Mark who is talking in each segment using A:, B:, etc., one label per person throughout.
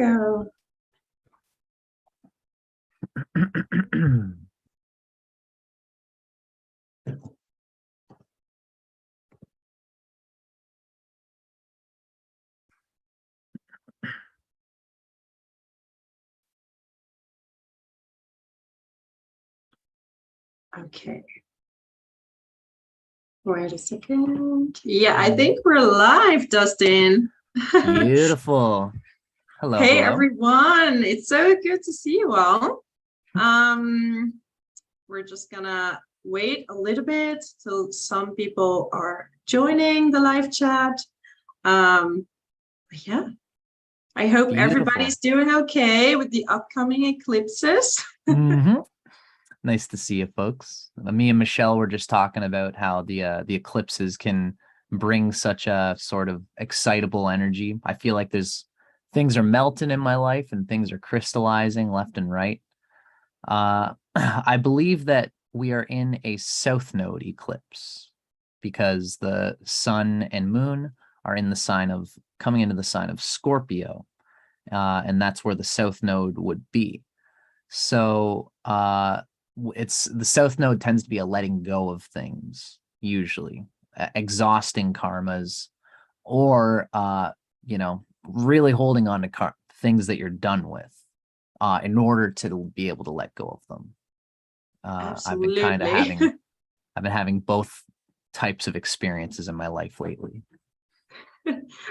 A: Virgo. Okay. Wait a second. Yeah, I think we're live, Dustin.
B: Beautiful. Hello,
A: Hey,
B: hello.
A: everyone. It's so good to see you all. We're just gonna wait a little bit till some people are joining the live chat. Yeah, I hope
B: Beautiful.
A: everybody's doing okay with the upcoming eclipses.
B: Nice to see you, folks. Me and Michelle were just talking about how the eclipses can bring such a sort of excitable energy. I feel like things are melting in my life and things are crystallizing left and right. I believe that we are in a south node eclipse because the sun and moon are in the coming into the sign of Scorpio, and that's where the south node would be. So it's the south node tends to be a letting go of things, usually exhausting karmas, or really holding on to things that you're done with in order to be able to let go of them.
A: Absolutely.
B: I've been having both types of experiences in my life lately.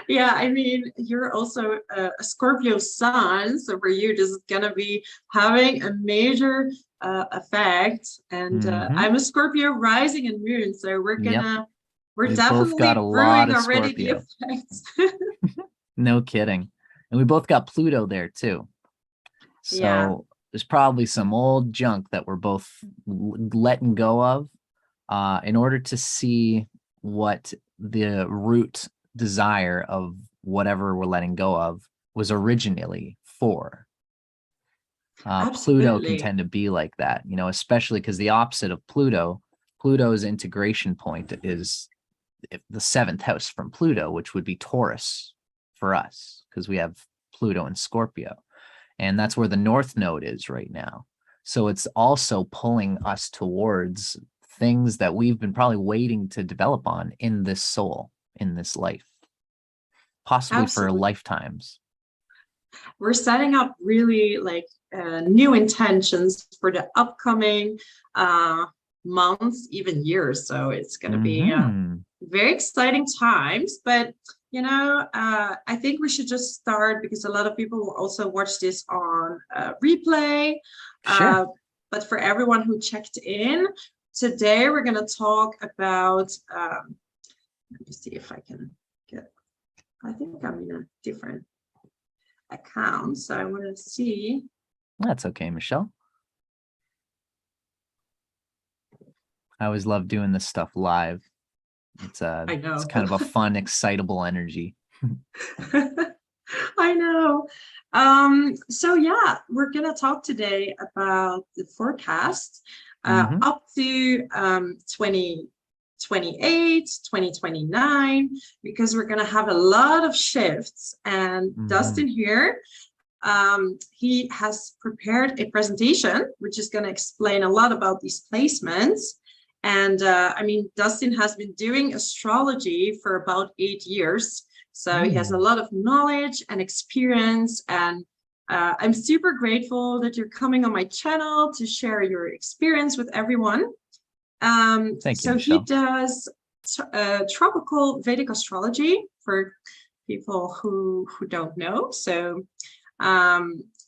A: Yeah, I mean, you're also a Scorpio sun, so for you, this is gonna be having a major effect. And I'm a Scorpio rising and moon, so we're definitely
B: both got a lot of
A: already
B: Scorpio.
A: the effects.
B: No kidding. And we both got Pluto there too. So there's probably some old junk that we're both letting go of in order to see what the root desire of whatever we're letting go of was originally for. Pluto can tend to be like that, especially because the opposite of Pluto's integration point is the seventh house from Pluto, which would be Taurus for us, because we have Pluto and Scorpio. And that's where the north node is right now. So it's also pulling us towards things that we've been probably waiting to develop on in this soul, in this life, possibly for lifetimes.
A: We're setting up really new intentions for the upcoming months, even years. So it's going to be very exciting times. But I think we should just start because a lot of people will also watch this on replay.
B: Sure.
A: But for everyone who checked in, today we're going to talk about, let me see if I can I think I'm in a different account. So I want to see.
B: That's okay, Michelle. I always love doing this stuff live. It's kind of a fun, excitable energy.
A: I know. So yeah, we're gonna talk today about the forecast up to 2028, 2029, because we're gonna have a lot of shifts. And Dustin here, he has prepared a presentation which is going to explain a lot about these placements. And I mean, Dustin has been doing astrology for about 8 years. So he has a lot of knowledge and experience. And I'm super grateful that you're coming on my channel to share your experience with everyone.
B: Thank you,
A: so
B: Michelle.
A: he does tropical Vedic astrology for people who don't know. So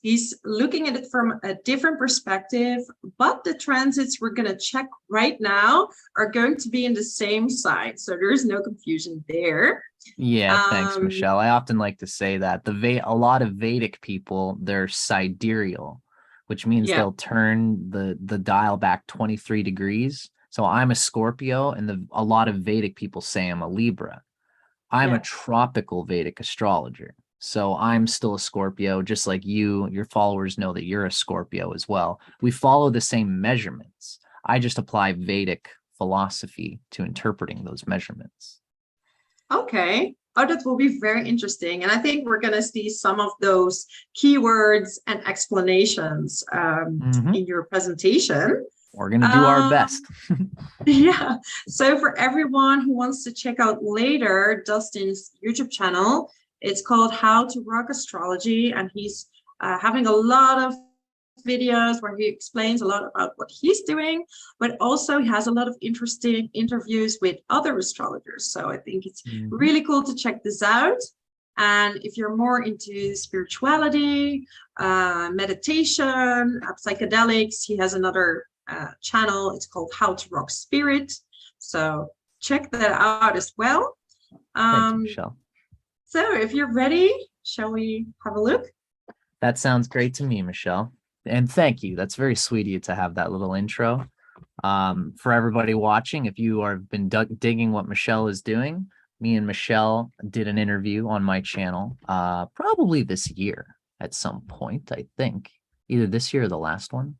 A: he's looking at it from a different perspective, but the transits we're going to check right now are going to be in the same sign. So there's no confusion there.
B: Yeah, thanks, Michelle. I often like to say that a lot of Vedic people, they're sidereal, which means they'll turn the dial back 23 degrees. So I'm a Scorpio, and a lot of Vedic people say I'm a Libra. I'm a tropical Vedic astrologer. So I'm still a Scorpio, just like you. Your followers know that you're a Scorpio as well. We follow the same measurements. I just apply Vedic philosophy to interpreting those measurements.
A: Okay. Oh, that will be very interesting. And I think we're going to see some of those keywords and explanations in your presentation.
B: We're going to do our best.
A: Yeah. So for everyone who wants to check out later Dustin's YouTube channel, it's called How to Rock Astrology. And he's having a lot of videos where he explains a lot about what he's doing, but also he has a lot of interesting interviews with other astrologers. So I think it's really cool to check this out. And if you're more into spirituality, meditation, psychedelics, he has another channel. It's called How to Rock Spirit. So check that out as well.
B: Thanks, Michelle.
A: So if you're ready, shall we have a look?
B: That sounds great to me, Michelle. And thank you. That's very sweet of you to have that little intro. For everybody watching, if you have been digging what Michelle is doing, me and Michelle did an interview on my channel probably this year at some point, I think. Either this year or the last one.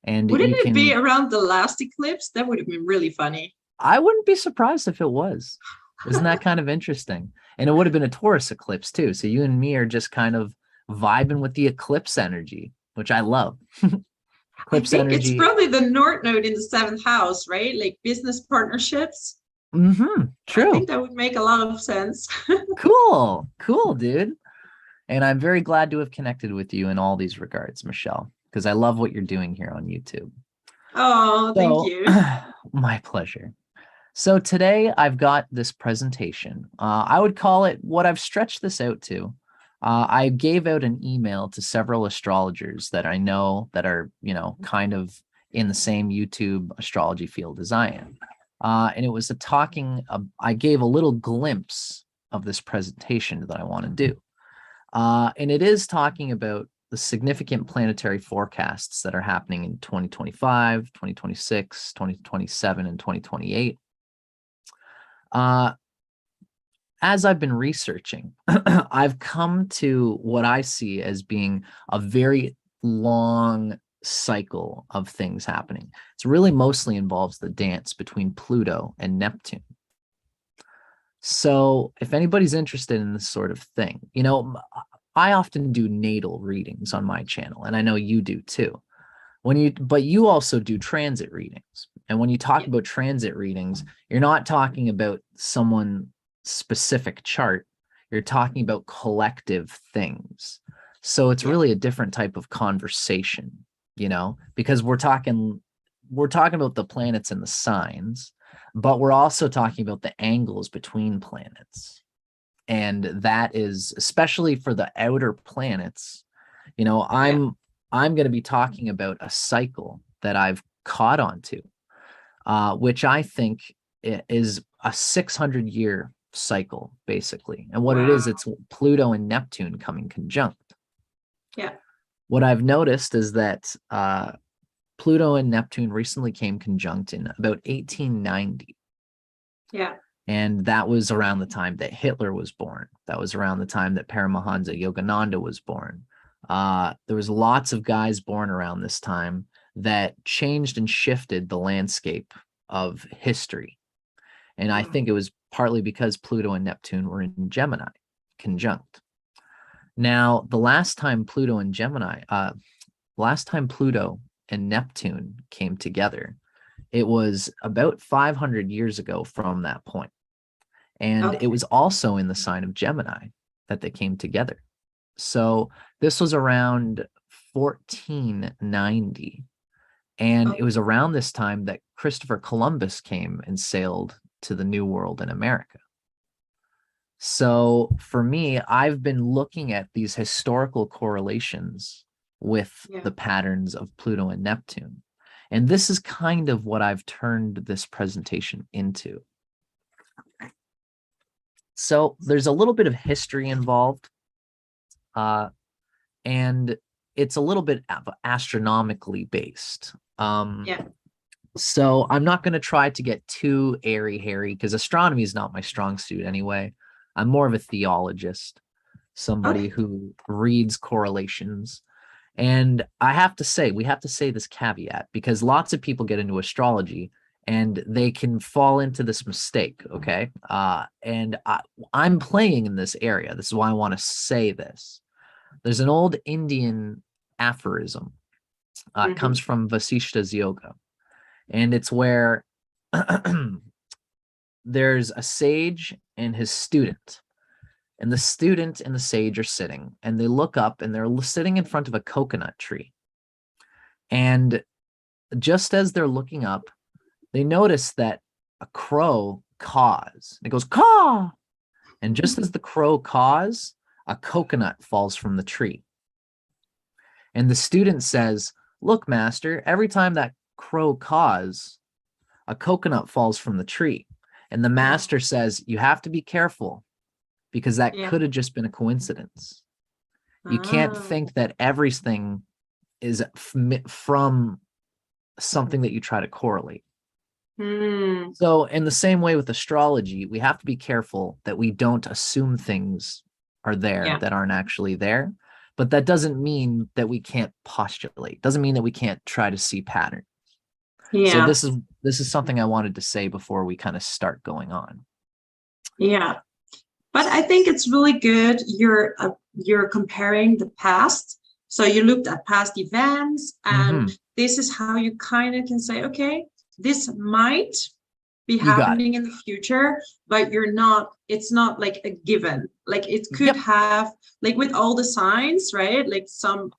B: And
A: wouldn't it be around the last eclipse? That would have been really funny.
B: I wouldn't be surprised if it was. Isn't that kind of interesting? And it would have been a Taurus eclipse too. So you and me are just kind of vibing with the eclipse energy, which I love. Eclipse
A: I think
B: energy.
A: It's probably the North Node in the 7th house, right? Like business partnerships.
B: True.
A: I think that would make a lot of sense.
B: Cool, dude. And I'm very glad to have connected with you in all these regards, Michelle, because I love what you're doing here on YouTube.
A: Oh, thank you.
B: My pleasure. So today I've got this presentation. I would call it what I've stretched this out to. I gave out an email to several astrologers that I know that are, kind of in the same YouTube astrology field as I am. And it was I gave a little glimpse of this presentation that I want to do. And it is talking about the significant planetary forecasts that are happening in 2025, 2026, 2027, and 2028. As I've been researching, I've come to what I see as being a very long cycle of things happening. It's really mostly involves the dance between Pluto and Neptune. So if anybody's interested in this sort of thing, I often do natal readings on my channel, and I know you do too. But you also do transit readings. And when you talk about transit readings, you're not talking about someone specific chart, you're talking about collective things. So it's really a different type of conversation, because we're talking about the planets and the signs, but we're also talking about the angles between planets. And that is, especially for the outer planets, I'm going to be talking about a cycle that I've caught onto, which I think is a 600-year cycle, basically. And what it is, it's Pluto and Neptune coming conjunct.
A: Yeah.
B: What I've noticed is that Pluto and Neptune recently came conjunct in about 1890.
A: Yeah.
B: And that was around the time that Hitler was born. That was around the time that Paramahansa Yogananda was born. There was lots of guys born around this time that changed and shifted the landscape of history. And I think it was partly because Pluto and Neptune were in Gemini, conjunct. Now, the last time Pluto and Neptune came together, it was about 500 years ago from that point. And it was also in the sign of Gemini that they came together. So this was around 1490. And it was around this time that Christopher Columbus came and sailed to the New World in America. So for me, I've been looking at these historical correlations with the patterns of Pluto and Neptune. And this is kind of what I've turned this presentation into. So there's a little bit of history involved, and it's a little bit astronomically based. So I'm not going to try to get too airy-hairy because astronomy is not my strong suit anyway. I'm more of a theologist, somebody who reads correlations. And we have to say this caveat, because lots of people get into astrology and they can fall into this mistake. Okay. I'm playing in this area. This is why I want to say this. There's an old Indian aphorism. It comes from Vasishta's yoga. And it's where there's a sage and his student. And the student and the sage are sitting, and they look up, and they're sitting in front of a coconut tree. And just as they're looking up, they notice that a crow caws. It goes, caw! And just as the crow caws, a coconut falls from the tree. And the student says, look, master, every time that crow caws, a coconut falls from the tree. And the master says, you have to be careful, because that could have just been a coincidence. You can't think that everything is from something that you try to correlate. So in the same way with astrology, we have to be careful that we don't assume things are there that aren't actually there. But that doesn't mean that we can't postulate. Doesn't mean that we can't try to see patterns. So this is something I wanted to say before we kind of start going on.
A: Yeah. But I think it's really good. You're comparing the past. So you looked at past events, and this is how you kind of can say, okay, this might be happening in the future, but it's not like a given. Like it could have, like with all the signs, right? Like some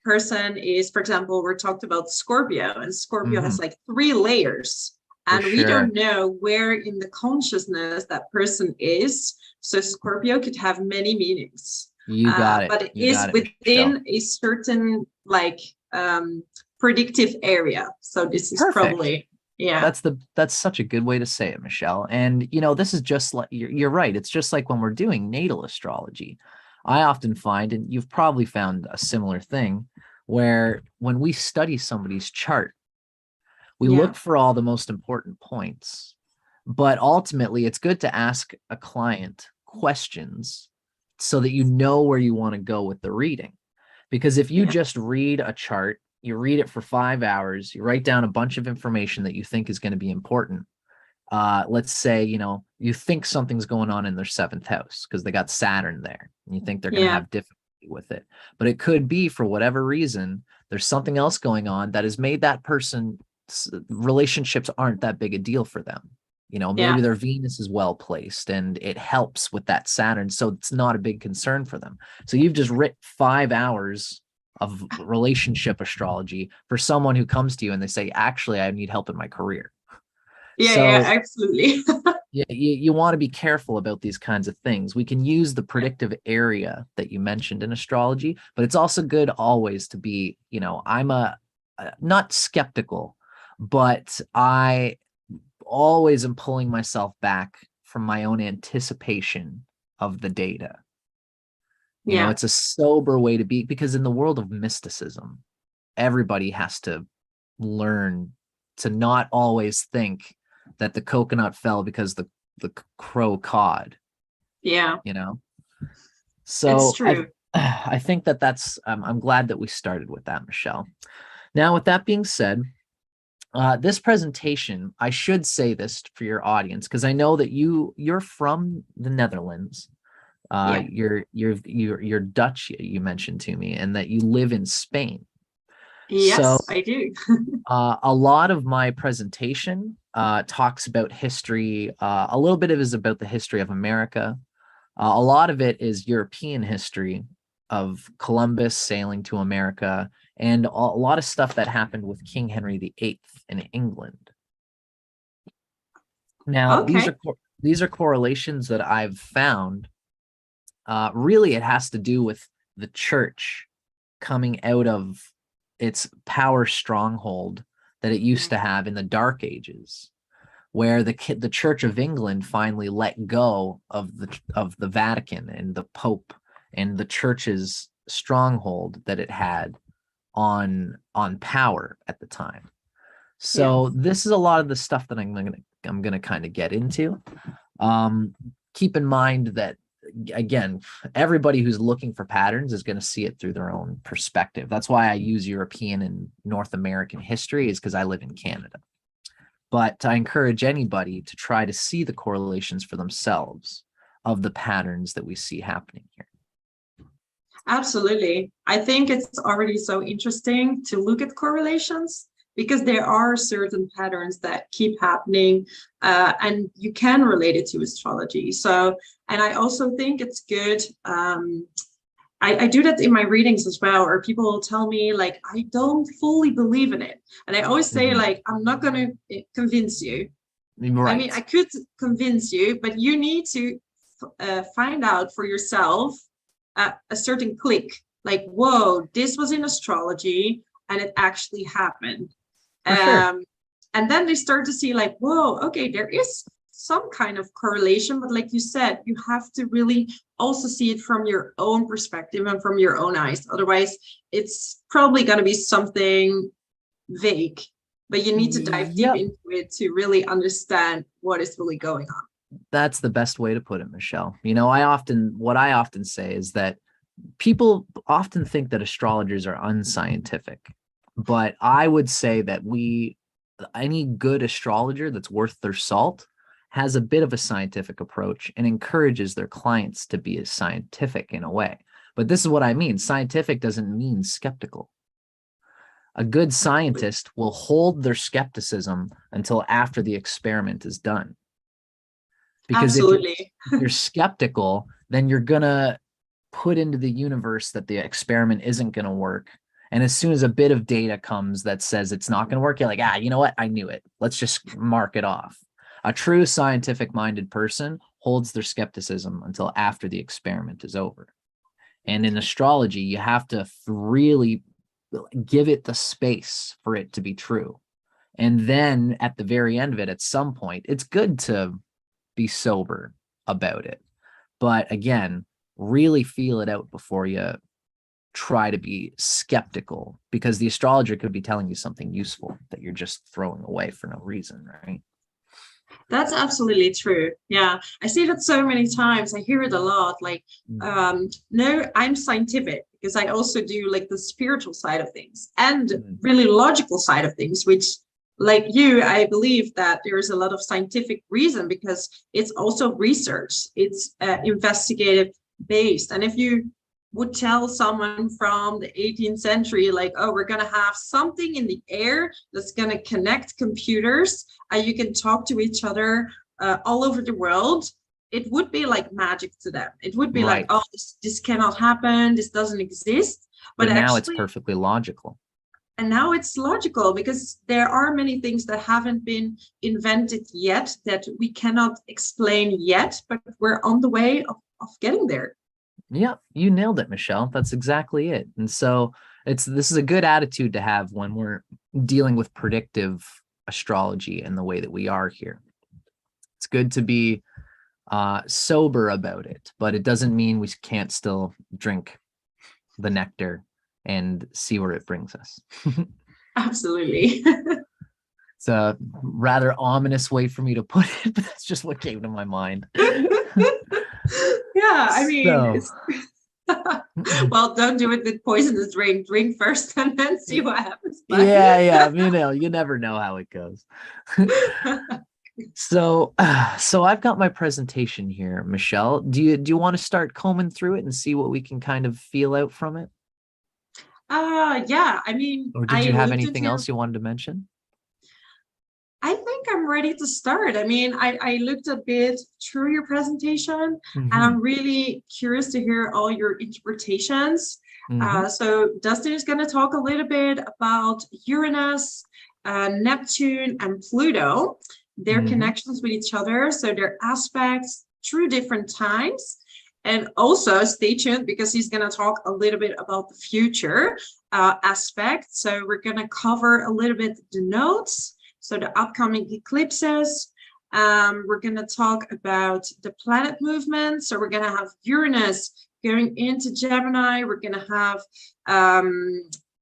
A: person is, for example, we're talked about Scorpio, and Scorpio has like 3 layers. And we don't know where in the consciousness that person is. So Scorpio could have many meanings.
B: You got it.
A: But it is within a certain like predictive area. So this is probably,
B: that's such a good way to say it, Michelle. And this is just like, you're right. It's just like when we're doing natal astrology. I often find, and you've probably found a similar thing, where when we study somebody's chart, we look for all the most important points, but ultimately it's good to ask a client questions so that you know where you want to go with the reading. Because if you just read a chart, you read it for 5 hours, you write down a bunch of information that you think is going to be important. Let's say, you think something's going on in their 7th house because they got Saturn there, and you think they're going to have difficulty with it. But it could be, for whatever reason, there's something else going on that has made that person, relationships aren't that big a deal for them. Maybe their Venus is well placed and it helps with that Saturn, so it's not a big concern for them. So you've just written 5 hours of relationship astrology for someone who comes to you and they say, actually, I need help in my career.
A: Absolutely.
B: You want to be careful about these kinds of things. We can use the predictive area that you mentioned in astrology, but it's also good always to be, I'm not skeptical, but I always am pulling myself back from my own anticipation of the data. It's a sober way to be, because in the world of mysticism, everybody has to learn to not always think that the coconut fell because the crow cawed. So
A: it's true.
B: I think that's I'm glad that we started with that, Michelle. Now, with that being said, this presentation, I should say this for your audience, because I know that you're from the Netherlands. You're Dutch, you mentioned to me, and that you live in Spain.
A: Yes, so, I do.
B: A lot of my presentation talks about history. A little bit of it is about the history of America. A lot of it is European history of Columbus sailing to America, and a lot of stuff that happened with King Henry VIII in England. Now, these are correlations that I've found. Really, it has to do with the church coming out of its power stronghold that it used to have in the Dark Ages, where the Church of England finally let go of the Vatican and the Pope and the church's stronghold that it had on power at the time. So this is a lot of the stuff that I'm gonna kind of get into. Keep in mind that, again, everybody who's looking for patterns is going to see it through their own perspective. That's why I use European and North American history, is because I live in Canada. But I encourage anybody to try to see the correlations for themselves of the patterns that we see happening here.
A: Absolutely. I think it's already so interesting to look at correlations because there are certain patterns that keep happening, and you can relate it to astrology. So, and I also think it's good. I do that in my readings as well, or people will tell me like, I don't fully believe in it. And I always say like, I'm not going to convince you.
B: Right.
A: I mean, I could convince you, but you need to find out for yourself a certain click, like, whoa, this was in astrology and it actually happened.
B: Sure.
A: And then they start to see like, whoa, okay, there is some kind of correlation, but like you said, you have to really also see it from your own perspective and from your own eyes. Otherwise, it's probably going to be something vague, but you need to dive deep into it to really understand what is really going on.
B: That's the best way to put it, Michelle. You know, what I often say is that people often think that astrologers are unscientific, but I would say that any good astrologer that's worth their salt has a bit of a scientific approach and encourages their clients to be as scientific in a way. But this is what I mean. Scientific doesn't mean skeptical. A good scientist will hold their skepticism until after the experiment is done. Because
A: Absolutely.
B: if you're skeptical, then you're going to put into the universe that the experiment isn't going to work. And as soon as a bit of data comes that says it's not going to work, you're like, you know what? I knew it. Let's just mark it off. A true scientific-minded person holds their skepticism until after the experiment is over. And in astrology, you have to really give it the space for it to be true. And then at the very end of it, at some point, it's good to be sober about it. But again, really feel it out before you try to be skeptical, because the astrologer could be telling you something useful that you're just throwing away for no reason, right?
A: That's absolutely true. Yeah, I see that so many times. I hear it a lot. Like, no, I'm scientific, because I also do like the spiritual side of things and really logical side of things, which, like you, I believe that there is a lot of scientific reason, because it's also research. It's investigative based. And if you would tell someone from the 18th century, like, oh, we're going to have something in the air that's going to connect computers and you can talk to each other all over the world, it would be like magic to them. It would be like, oh, this cannot happen. This doesn't exist. But
B: now
A: actually,
B: it's perfectly logical.
A: And now it's logical, because there are many things that haven't been invented yet that we cannot explain yet, but we're on the way of getting there.
B: Yeah, you nailed it, Michelle. That's exactly it. And so this is a good attitude to have when we're dealing with predictive astrology and the way that we are here. It's good to be sober about it, but it doesn't mean we can't still drink the nectar and see where it brings us.
A: Absolutely.
B: It's a rather ominous way for me to put it, but that's just what came to my mind.
A: Yeah, I mean, well, don't do it with poisonous drink. Drink first and then see what happens.
B: Yeah, you never know how it goes. So I've got my presentation here, Michelle. Do you want to start combing through it and see what we can kind of feel out from it?
A: Yeah, I mean,
B: or did you have anything else you wanted to mention?
A: I think I'm ready to start. I mean, I looked a bit through your presentation, and I'm really curious to hear all your interpretations. So Dustin is going to talk a little bit about Uranus, Neptune, and Pluto, their connections with each other, so their aspects through different times. And also stay tuned, because he's going to talk a little bit about the future aspect. So we're going to cover a little bit the nodes, so the upcoming eclipses. We're going to talk about the planet movement. So we're going to have Uranus going into Gemini. We're going to have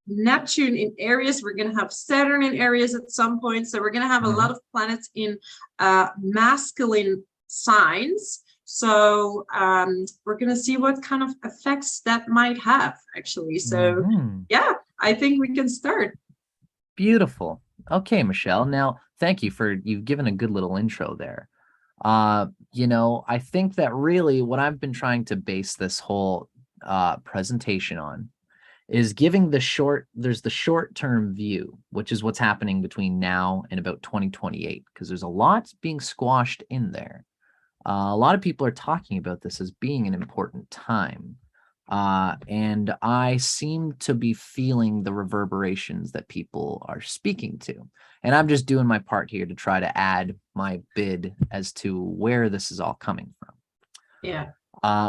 A: Neptune in Aries. We're going to have Saturn in Aries at some point. So we're going to have a lot of planets in masculine signs. So we're going to see what kind of effects that might have, actually. So yeah, I think we can start.
B: Beautiful. Okay, Michelle. Now, Thank you for, you've given a good little intro there. You know, I think that really what I've been trying to base this whole presentation on is giving there's the short-term view, which is what's happening between now and about 2028, because there's a lot being squashed in there. A lot of people are talking about this as being an important time. And I seem to be feeling the reverberations that people are speaking to. And I'm just doing my part here to try to add my bid as to where this is all coming from.
A: Yeah.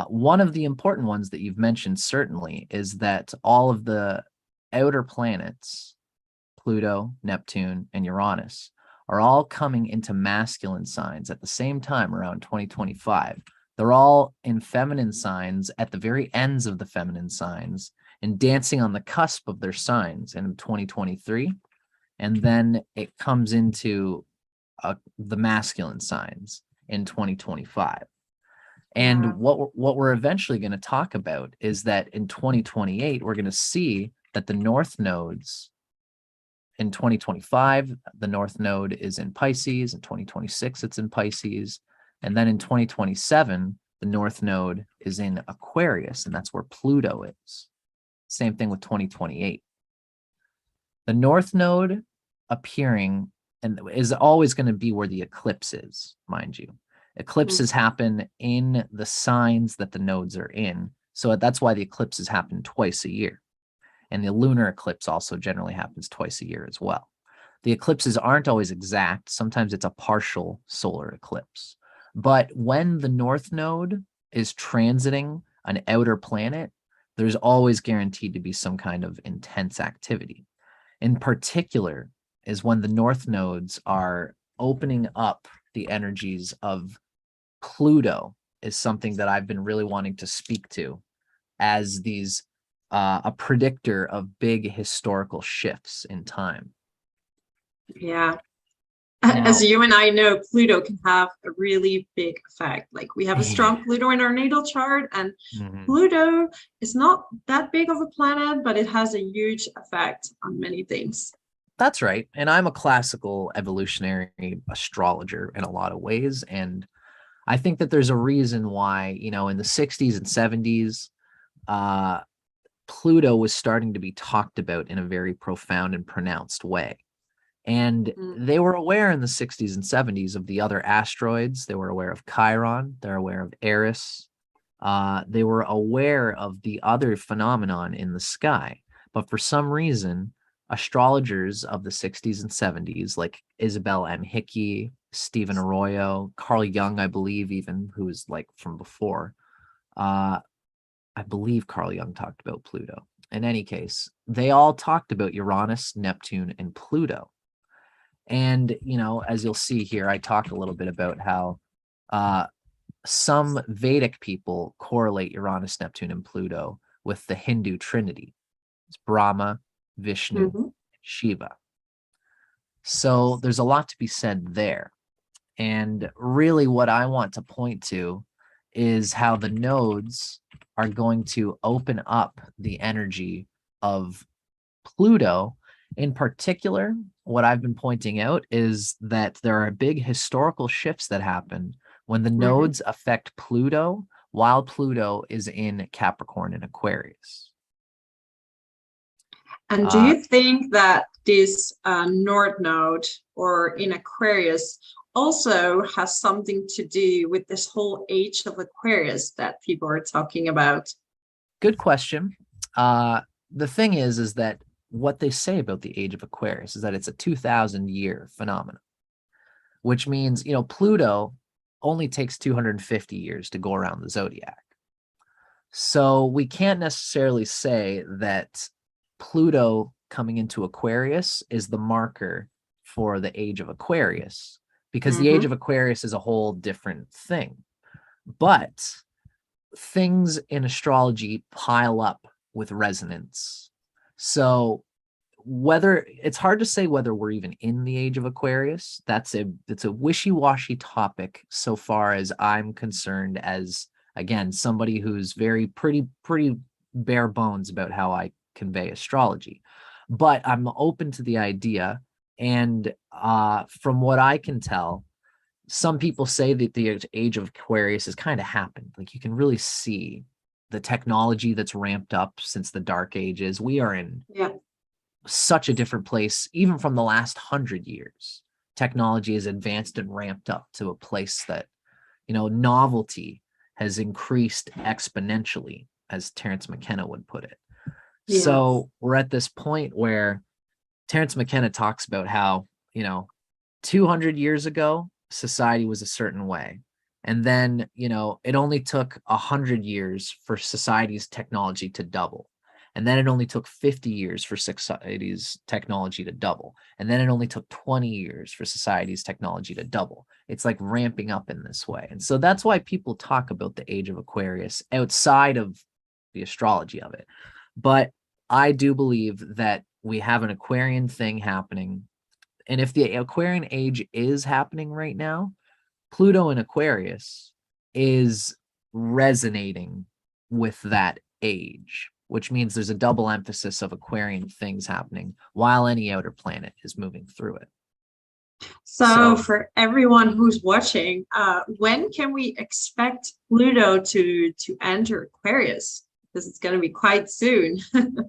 B: One of the important ones that you've mentioned certainly is that all of the outer planets, Pluto, Neptune, and Uranus, are all coming into masculine signs at the same time around 2025. They're all in feminine signs at the very ends of the feminine signs and dancing on the cusp of their signs in 2023. And then it comes into the masculine signs in 2025. And what we're eventually going to talk about is that in 2028, we're going to see that the north nodes in 2025, the north node is in Pisces. In 2026, it's in Pisces. And then in 2027, the north node is in Aquarius, and that's where Pluto is. Same thing with 2028. The north node appearing and is always going to be where the eclipse is, mind you. Eclipses happen in the signs that the nodes are in. So that's why the eclipses happen twice a year. And the lunar eclipse also generally happens twice a year as well. The eclipses aren't always exact. Sometimes it's a partial solar eclipse. But when the north node is transiting an outer planet, there's always guaranteed to be some kind of intense activity. In particular is when the north nodes are opening up the energies of Pluto is something that I've been really wanting to speak to as these a predictor of big historical shifts in time.
A: Yeah.
B: Now,
A: as you and I know, Pluto can have a really big effect. Like we have a strong Pluto in our natal chart, and Pluto is not that big of a planet, but it has a huge effect on many things.
B: That's right. And I'm a classical evolutionary astrologer in a lot of ways. And I think that there's a reason why, you know, in the 60s and 70s, Pluto was starting to be talked about in a very profound and pronounced way. And they were aware in the 60s and 70s of the other asteroids. They were aware of Chiron. They're aware of Aries. They were aware of the other phenomenon in the sky. But for some reason, astrologers of the 60s and 70s, like Isabel M. Hickey, Stephen Arroyo, Carl Jung, I believe even, who was like from before, I believe Carl Jung talked about Pluto. In any case, they all talked about Uranus, Neptune, and Pluto. And, you know, as you'll see here, I talk a little bit about how some Vedic people correlate Uranus, Neptune, and Pluto with the Hindu Trinity. It's Brahma, Vishnu, and Shiva. So there's a lot to be said there. And really what I want to point to is how the nodes are going to open up the energy of Pluto. In particular, what I've been pointing out is that there are big historical shifts that happen when the nodes affect Pluto while Pluto is in Capricorn and Aquarius.
A: And do you think that this North Node or in Aquarius also has something to do with this whole age of Aquarius that people are talking about?
B: Good question. The thing is that what they say about the age of Aquarius is that it's a 2,000-year phenomenon, which means, you know, Pluto only takes 250 years to go around the zodiac. So we can't necessarily say that Pluto coming into Aquarius is the marker for the age of Aquarius, because the age of Aquarius is a whole different thing. But things in astrology pile up with resonance. So whether it's hard to say whether we're even in the age of Aquarius, it's a wishy-washy topic so far as I'm concerned, as again, somebody who's very pretty bare bones about how I convey astrology. But I'm open to the idea, And from what I can tell, some people say that the age of Aquarius has kind of happened. Like you can really see the technology that's ramped up since the dark ages. We are in such a different place, even from the last 100 years. Technology has advanced and ramped up to a place that, you know, novelty has increased exponentially, as Terence McKenna would put it.
A: Yes.
B: So we're at this point where Terence McKenna talks about how, you know, 200 years ago, society was a certain way. And then, you know, it only took 100 years for society's technology to double. And then it only took 50 years for society's technology to double. And then it only took 20 years for society's technology to double. It's like ramping up in this way. And so that's why people talk about the age of Aquarius outside of the astrology of it. But I do believe that we have an Aquarian thing happening. And if the Aquarian age is happening right now, Pluto in Aquarius is resonating with that age, which means there's a double emphasis of Aquarian things happening while any outer planet is moving through it.
A: So for everyone who's watching, when can we expect Pluto to enter Aquarius? Because it's going to be quite soon.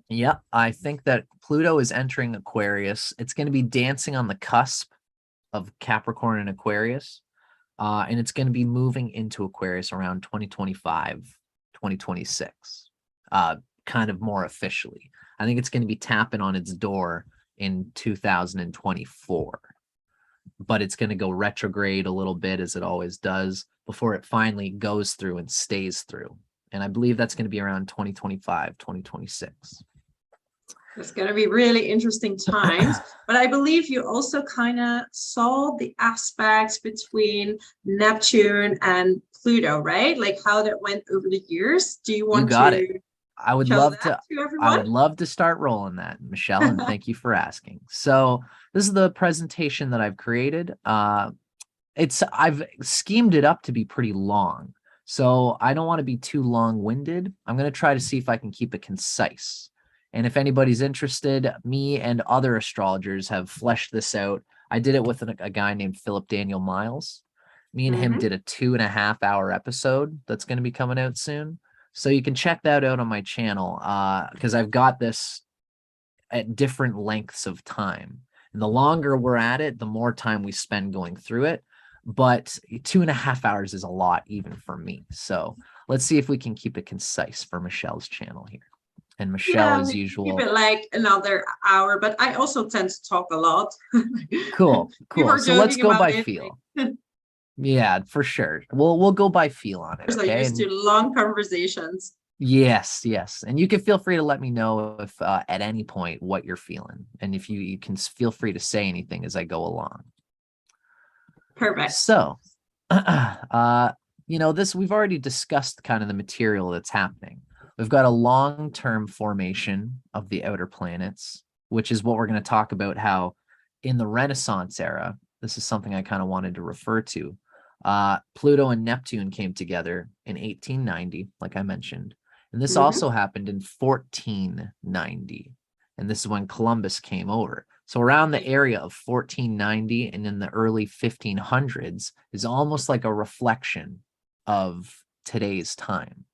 B: Yeah, I think that Pluto is entering Aquarius. It's going to be dancing on the cusp of Capricorn and Aquarius. And it's going to be moving into Aquarius around 2025, 2026, kind of more officially. I think it's going to be tapping on its door in 2024. But it's going to go retrograde a little bit, as it always does, before it finally goes through and stays through. And I believe that's going to be around 2025, 2026.
A: It's going to be really interesting times. But I believe you also kind of saw the aspects between Neptune and Pluto, right? Like how that went over the years. Do you want to?
B: I would love to. I would love to start rolling that, Michelle, and thank you for asking. So this is the presentation that I've created. I've schemed it up to be pretty long, so I don't want to be too long-winded. I'm going to try to see if I can keep it concise. And if anybody's interested, me and other astrologers have fleshed this out. I did it with a guy named Philip Daniel Miles. Me and him did a 2.5-hour episode that's going to be coming out soon. So you can check that out on my channel because I've got this at different lengths of time. And the longer we're at it, the more time we spend going through it. But 2.5 hours is a lot even for me. So let's see if we can keep it concise for Michelle's channel here. And Michelle, as usual,
A: keep it like another hour, but I also tend to talk a lot.
B: Cool. So let's go by feel. Yeah, for sure. We'll go by feel on it.
A: Okay? I'm used to long conversations.
B: Yes. And you can feel free to let me know if at any point what you're feeling, and if you can feel free to say anything as I go along.
A: Perfect.
B: So, we've already discussed kind of the material that's happening. We've got a long-term formation of the outer planets, which is what we're going to talk about, how in the Renaissance era, this is something I kind of wanted to refer to. Pluto and Neptune came together in 1890, like I mentioned. And this also happened in 1490. And this is when Columbus came over. So around the area of 1490 and in the early 1500s is almost like a reflection of today's time.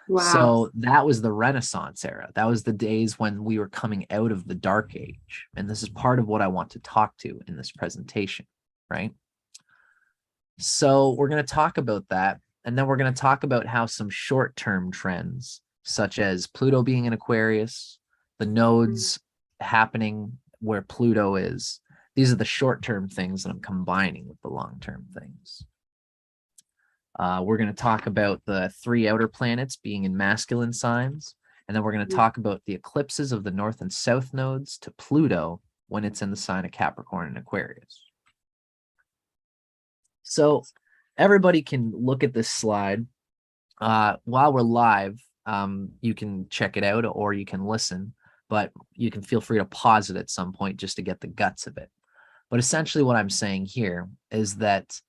B: Wow. So that was the Renaissance era. That was the days when we were coming out of the dark age. And this is part of what I want to talk to in this presentation, right? So we're going to talk about that. And then we're going to talk about how some short-term trends, such as Pluto being in Aquarius, the nodes happening where Pluto is, these are the short-term things that I'm combining with the long-term things. We're going to talk about the 3 outer planets being in masculine signs. And then we're going to talk about the eclipses of the north and south nodes to Pluto when it's in the sign of Capricorn and Aquarius. So everybody can look at this slide. While we're live, you can check it out or you can listen, but you can feel free to pause it at some point just to get the guts of it. But essentially what I'm saying here is that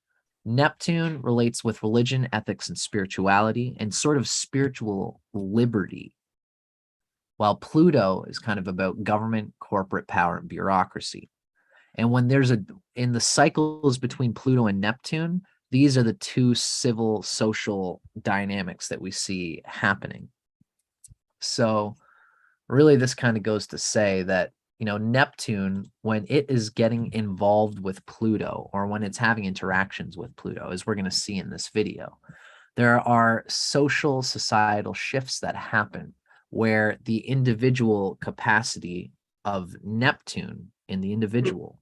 B: Neptune relates with religion, ethics, and spirituality and sort of spiritual liberty, while Pluto is kind of about government, corporate power, and bureaucracy. And when there's in the cycles between Pluto and Neptune, these are the two civil social dynamics that we see happening. So really, this kind of goes to say that, Neptune, when it is getting involved with Pluto, or when it's having interactions with Pluto, as we're going to see in this video, there are social societal shifts that happen where the individual capacity of Neptune in the individual,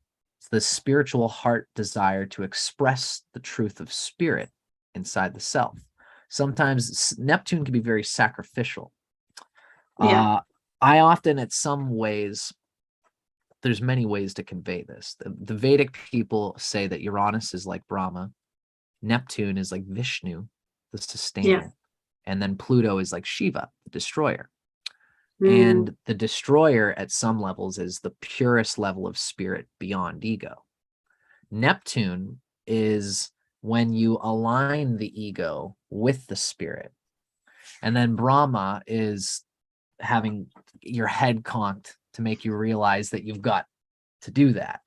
B: the spiritual heart desire to express the truth of spirit inside the self. Sometimes Neptune can be very sacrificial.
A: Yeah.
B: I often, at some ways, there's many ways to convey this. The Vedic people say that Uranus is like Brahma, Neptune is like Vishnu, the sustainer, and then Pluto is like Shiva, the destroyer. And the destroyer at some levels is the purest level of spirit beyond ego. Neptune is when you align the ego with the spirit. And then Brahma is having your head conked to make you realize that you've got to do that.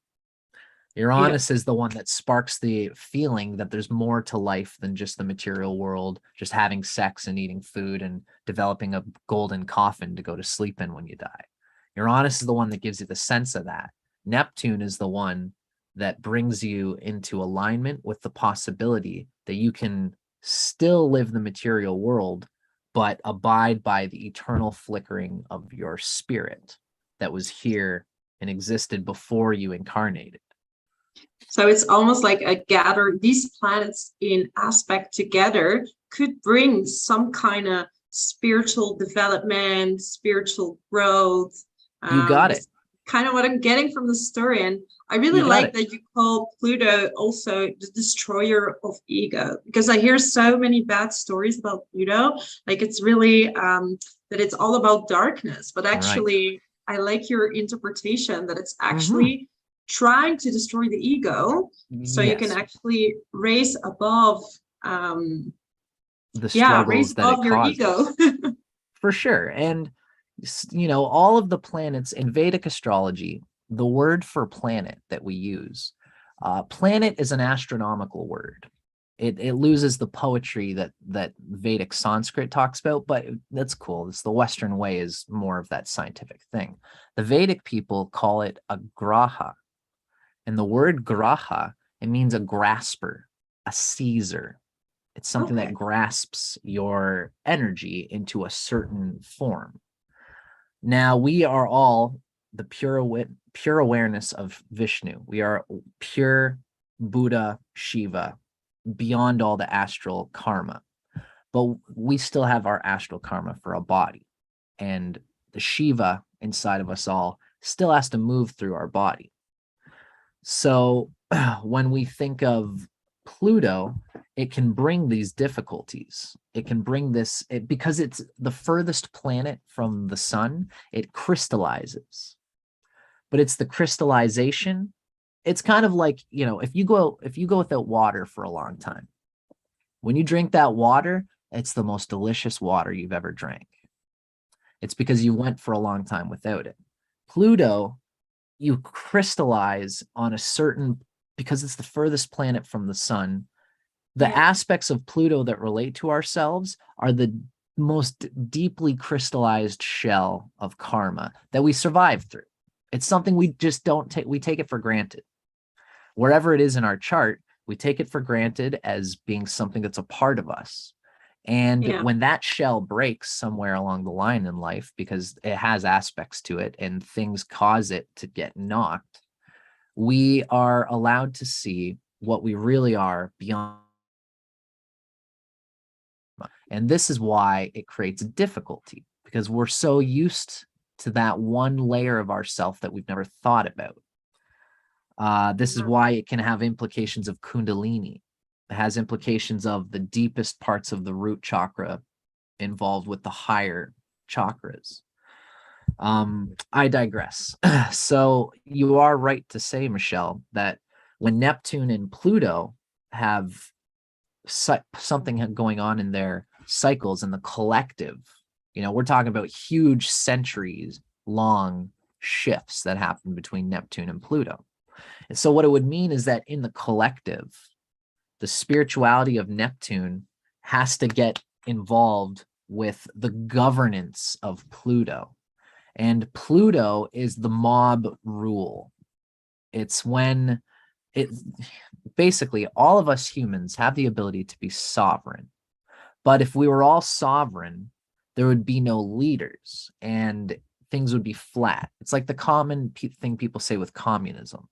B: Uranus is the one that sparks the feeling that there's more to life than just the material world, just having sex and eating food and developing a golden coffin to go to sleep in when you die. Uranus is the one that gives you the sense of that. Neptune is the one that brings you into alignment with the possibility that you can still live the material world, but abide by the eternal flickering of your spirit that was here and existed before you incarnated.
A: So it's almost like these planets in aspect together could bring some kind of spiritual development, spiritual growth.
B: You got it.
A: Kind of what I'm getting from the story. And I really like that you call Pluto also the destroyer of ego, because I hear so many bad stories about Pluto. Like it's really that it's all about darkness, but actually I like your interpretation that it's actually trying to destroy the ego, so you can actually raise above
B: the struggles that it
A: your
B: causes.
A: ego.
B: For sure. And all of the planets in Vedic astrology, the word for planet that we use, planet is an astronomical word. It loses the poetry that Vedic Sanskrit talks about, but that's cool. It's the Western way is more of that scientific thing. The Vedic people call it a graha. And the word graha, it means a grasper, a seizer. It's something that grasps your energy into a certain form. Now, we are all the pure awareness of Vishnu. We are pure Buddha, Shiva, beyond all the astral karma. But we still have our astral karma for a body. And the Shiva inside of us all still has to move through our body. So when we think of Pluto, it can bring these difficulties. It can bring this, because it's the furthest planet from the sun, it crystallizes. But it's the crystallization. It's kind of like, if you go without water for a long time, when you drink that water, it's the most delicious water you've ever drank. It's because you went for a long time without it. Pluto, you crystallize on a certain, because it's the furthest planet from the sun, the aspects of Pluto that relate to ourselves are the most deeply crystallized shell of karma that we survive through. It's something we just don't take, we take it for granted. Wherever it is in our chart, we take it for granted as being something that's a part of us. And when that shell breaks somewhere along the line in life, because it has aspects to it and things cause it to get knocked, we are allowed to see what we really are beyond. And this is why it creates difficulty, because we're so used to that one layer of ourself that we've never thought about. This is why it can have implications of Kundalini. It has implications of the deepest parts of the root chakra involved with the higher chakras. I digress. So you are right to say, Michelle, that when Neptune and Pluto have something going on in their cycles in the collective, we're talking about huge centuries long shifts that happen between Neptune and Pluto. And so what it would mean is that in the collective, the spirituality of Neptune has to get involved with the governance of Pluto. And Pluto is the mob rule. It's when it basically all of us humans have the ability to be sovereign. But if we were all sovereign, there would be no leaders and things would be flat. It's like the common thing people say with communism.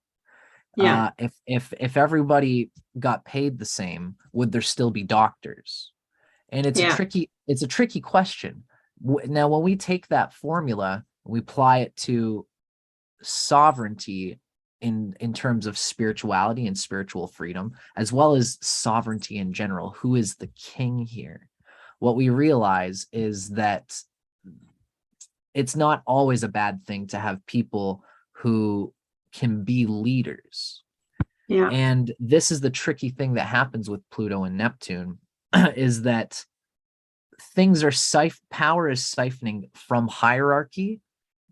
A: Yeah.
B: If everybody got paid the same, would there still be doctors? And it's a tricky question. Now, when we take that formula, we apply it to sovereignty in terms of spirituality and spiritual freedom, as well as sovereignty in general. Who is the king here? What we realize is that it's not always a bad thing to have people who can be leaders.
A: Yeah.
B: And this is the tricky thing that happens with Pluto and Neptune is that things are power is siphoning from hierarchy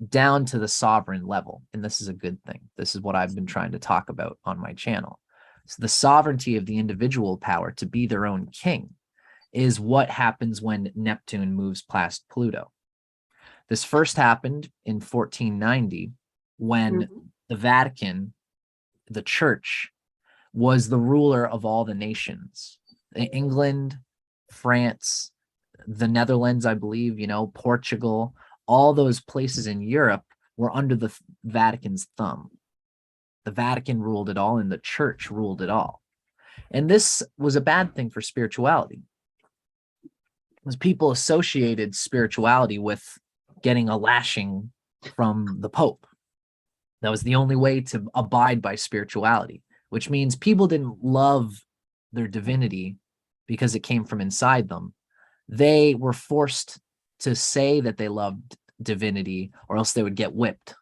B: down to the sovereign level. And this is a good thing. This is what I've been trying to talk about on my channel. So the sovereignty of the individual power to be their own king is what happens when Neptune moves past Pluto. This first happened in 1490 when the Vatican, the church, was the ruler of all the nations. England, France, the Netherlands, I believe, Portugal, all those places in Europe were under the Vatican's thumb. The Vatican ruled it all and the church ruled it all. And this was a bad thing for spirituality, because people associated spirituality with getting a lashing from the Pope. That was the only way to abide by spirituality, which means people didn't love their divinity because it came from inside them. They were forced to say that they loved divinity or else they would get whipped.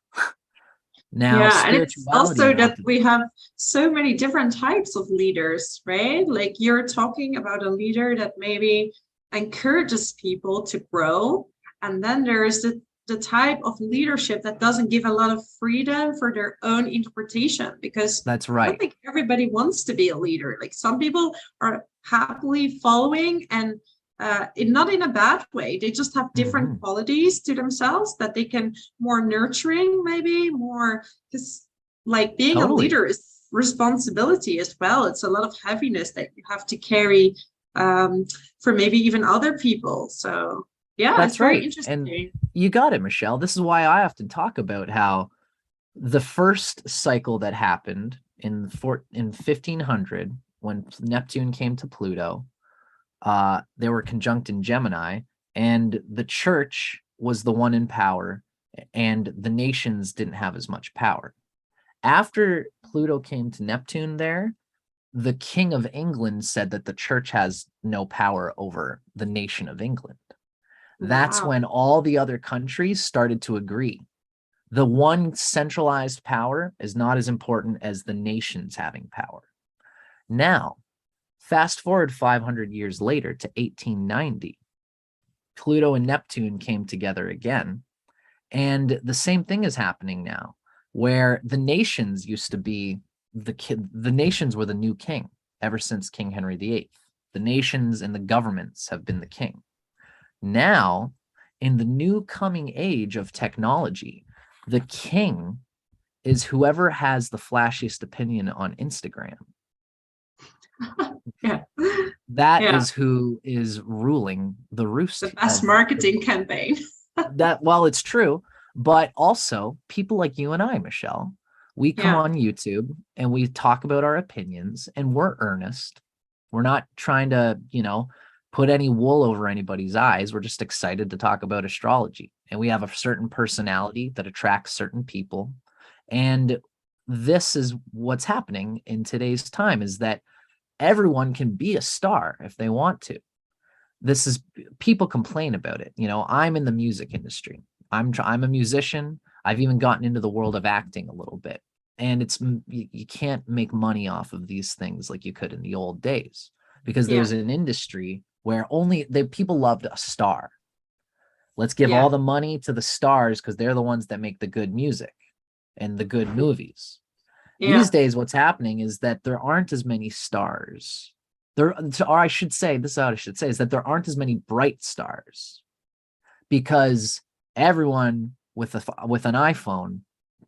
B: Now,
A: and it's also that we have so many different types of leaders, right? Like you're talking about a leader that maybe encourages people to grow. And then there's the type of leadership that doesn't give a lot of freedom for their own interpretation, because
B: that's right.
A: I don't think everybody wants to be a leader. Like some people are happily following and not in a bad way. They just have different qualities to themselves that they can more nurturing, maybe more, because like being a leader is responsibility as well. It's a lot of heaviness that you have to carry for maybe even other people. So yeah,
B: that's
A: it's very
B: right.
A: interesting.
B: And you got it, Michelle. This is why I often talk about how the first cycle that happened in 1500 when Neptune came to Pluto, they were conjunct in Gemini, and the church was the one in power, and the nations didn't have as much power. After Pluto came to Neptune there, the King of England said that the church has no power over the nation of England. That's when all the other countries started to agree. The one centralized power is not as important as the nations having power. Now, fast forward 500 years later to 1890, Pluto and Neptune came together again. And the same thing is happening now, where the nations used to be the nations were the new king ever since King Henry VIII. The nations and the governments have been the king. Now, in the new coming age of technology, the king is whoever has the flashiest opinion on Instagram. That is who is ruling the roost.
A: The best marketing campaign.
B: Well, it's true, but also people like you and I, Michelle, we come on YouTube and we talk about our opinions and we're earnest. We're not trying to, put any wool over anybody's eyes. We're just excited to talk about astrology, and we have a certain personality that attracts certain people. And this is what's happening in today's time, is that everyone can be a star if they want to. People complain about it. I'm in the music industry. I'm a musician. I've even gotten into the world of acting a little bit. And you can't make money off of these things like you could in the old days, because there's an industry where only people loved a star. Let's give all the money to the stars because they're the ones that make the good music and the good movies. These days, what's happening is that there aren't as many stars. Or I should say, this is what I should say, is that there aren't as many bright stars, because everyone with an iPhone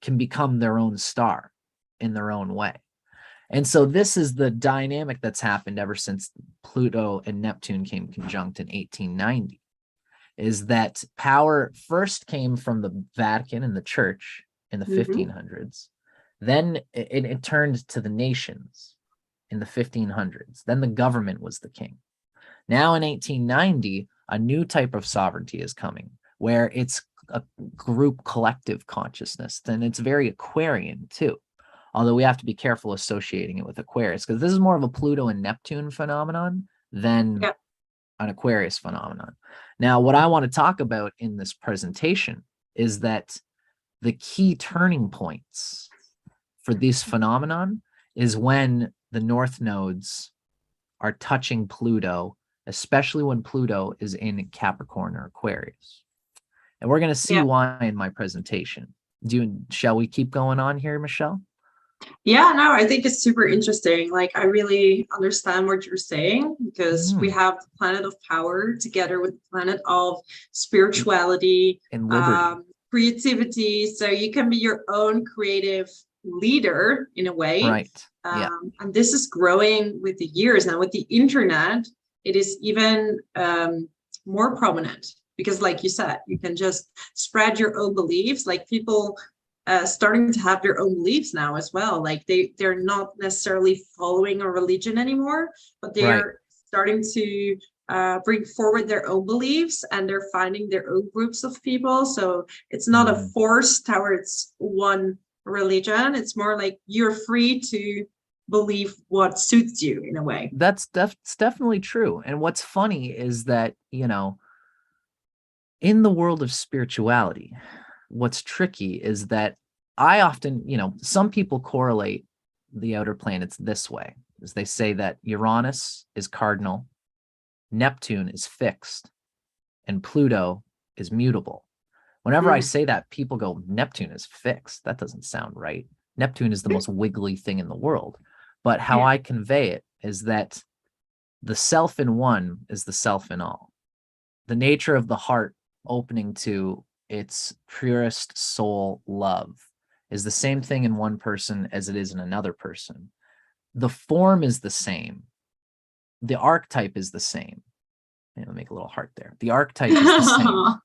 B: can become their own star in their own way. And so this is the dynamic that's happened ever since Pluto and Neptune came conjunct in 1890, is that power first came from the Vatican and the church in the 1500s. Then it turned to the nations in the 1500s. Then the government was the king. Now in 1890, a new type of sovereignty is coming, where it's a group collective consciousness. And it's very Aquarian too. Although we have to be careful associating it with Aquarius, because this is more of a Pluto and Neptune phenomenon than an Aquarius phenomenon. Now, what I want to talk about in this presentation is that the key turning points for this phenomenon is when the north nodes are touching Pluto, especially when Pluto is in Capricorn or Aquarius. And we're going to see why in my presentation. Shall we keep going on here, Michelle?
A: Yeah, no, I think it's super interesting. Like, I really understand what you're saying, because we have the planet of power together with the planet of spirituality
B: and liberty,
A: creativity. So you can be your own creative leader in a way.
B: Right.
A: And this is growing with the years. Now with the internet, it is even more prominent, because like you said, you can just spread your own beliefs. Like, people starting to have their own beliefs now as well. Like, they're not necessarily following a religion anymore, but they're starting to bring forward their own beliefs, and they're finding their own groups of people. So it's not a force towards one religion. It's more like you're free to believe what suits you in a way.
B: That's definitely true. And what's funny is that, in the world of spirituality, what's tricky is that I often, some people correlate the outer planets this way, is they say that Uranus is cardinal, Neptune is fixed, and Pluto is mutable. Whenever I say that, people go, Neptune is fixed. That doesn't sound right. Neptune is the most wiggly thing in the world. But how I convey it is that the self in one is the self in all. The nature of the heart opening to its purest soul love is the same thing in one person as it is in another person. The form is the same. The archetype is the same. I'll make a little heart there. The archetype is the same.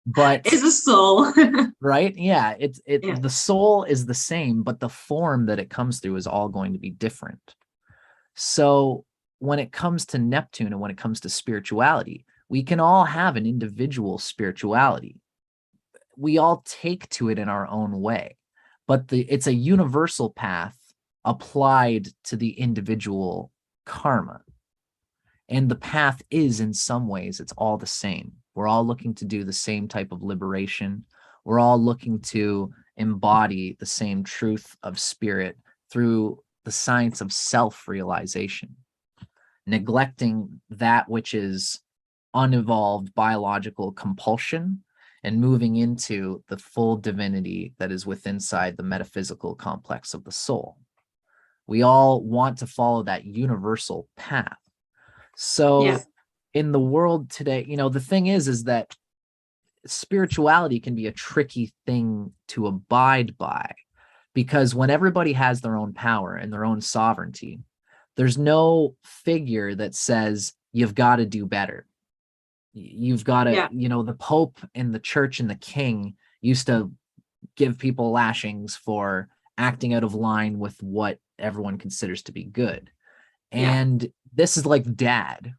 B: But
A: it's a soul.
B: Right? Yeah. The soul is the same, but the form that it comes through is all going to be different. So when it comes to Neptune and when it comes to spirituality, we can all have an individual spirituality. We all take to it in our own way, but it's a universal path applied to the individual karma. And the path is, in some ways, it's all the same. We're all looking to do the same type of liberation. We're all looking to embody the same truth of spirit through the science of self-realization, neglecting that which is unevolved biological compulsion and moving into the full divinity that is within inside the metaphysical complex of the soul. We all want to follow that universal path. So in the world today, the thing is that spirituality can be a tricky thing to abide by, because when everybody has their own power and their own sovereignty, there's no figure that says you've got to do better. You've got to, the Pope and the church and the king used to give people lashings for acting out of line with what everyone considers to be good. And this is like dad,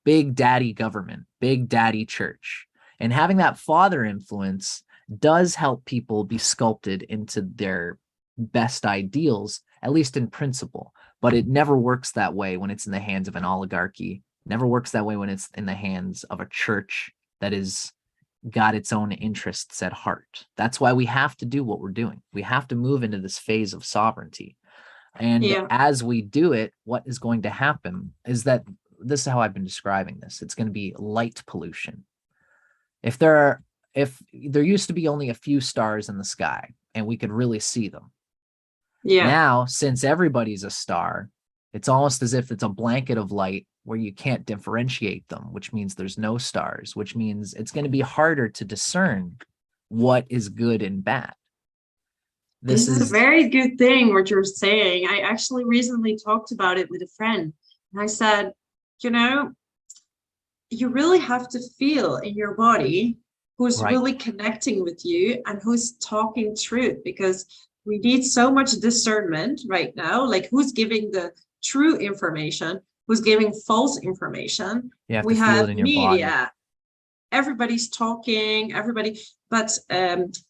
B: big daddy government, big daddy church. And having that father influence does help people be sculpted into their best ideals, at least in principle. But it never works that way when it's in the hands of an oligarchy. Never works that way when it's in the hands of a church that is got its own interests at heart. That's why we have to do what we're doing. We have to move into this phase of sovereignty. And as we do it, what is going to happen is that this is how I've been describing this. It's going to be light pollution. If there used to be only a few stars in the sky and we could really see them,
A: Yeah.
B: Now, since everybody's a star, it's almost as if it's a blanket of light where you can't differentiate them, which means there's no stars, which means it's going to be harder to discern what is good and bad.
A: This is a very good thing what you're saying. I actually recently talked about it with a friend, and I said, you know, you really have to feel in your body who's really connecting with you and who's talking truth, because we need so much discernment right now, like who's giving the true information, who's giving false information. We have media, everybody's talking, everybody, but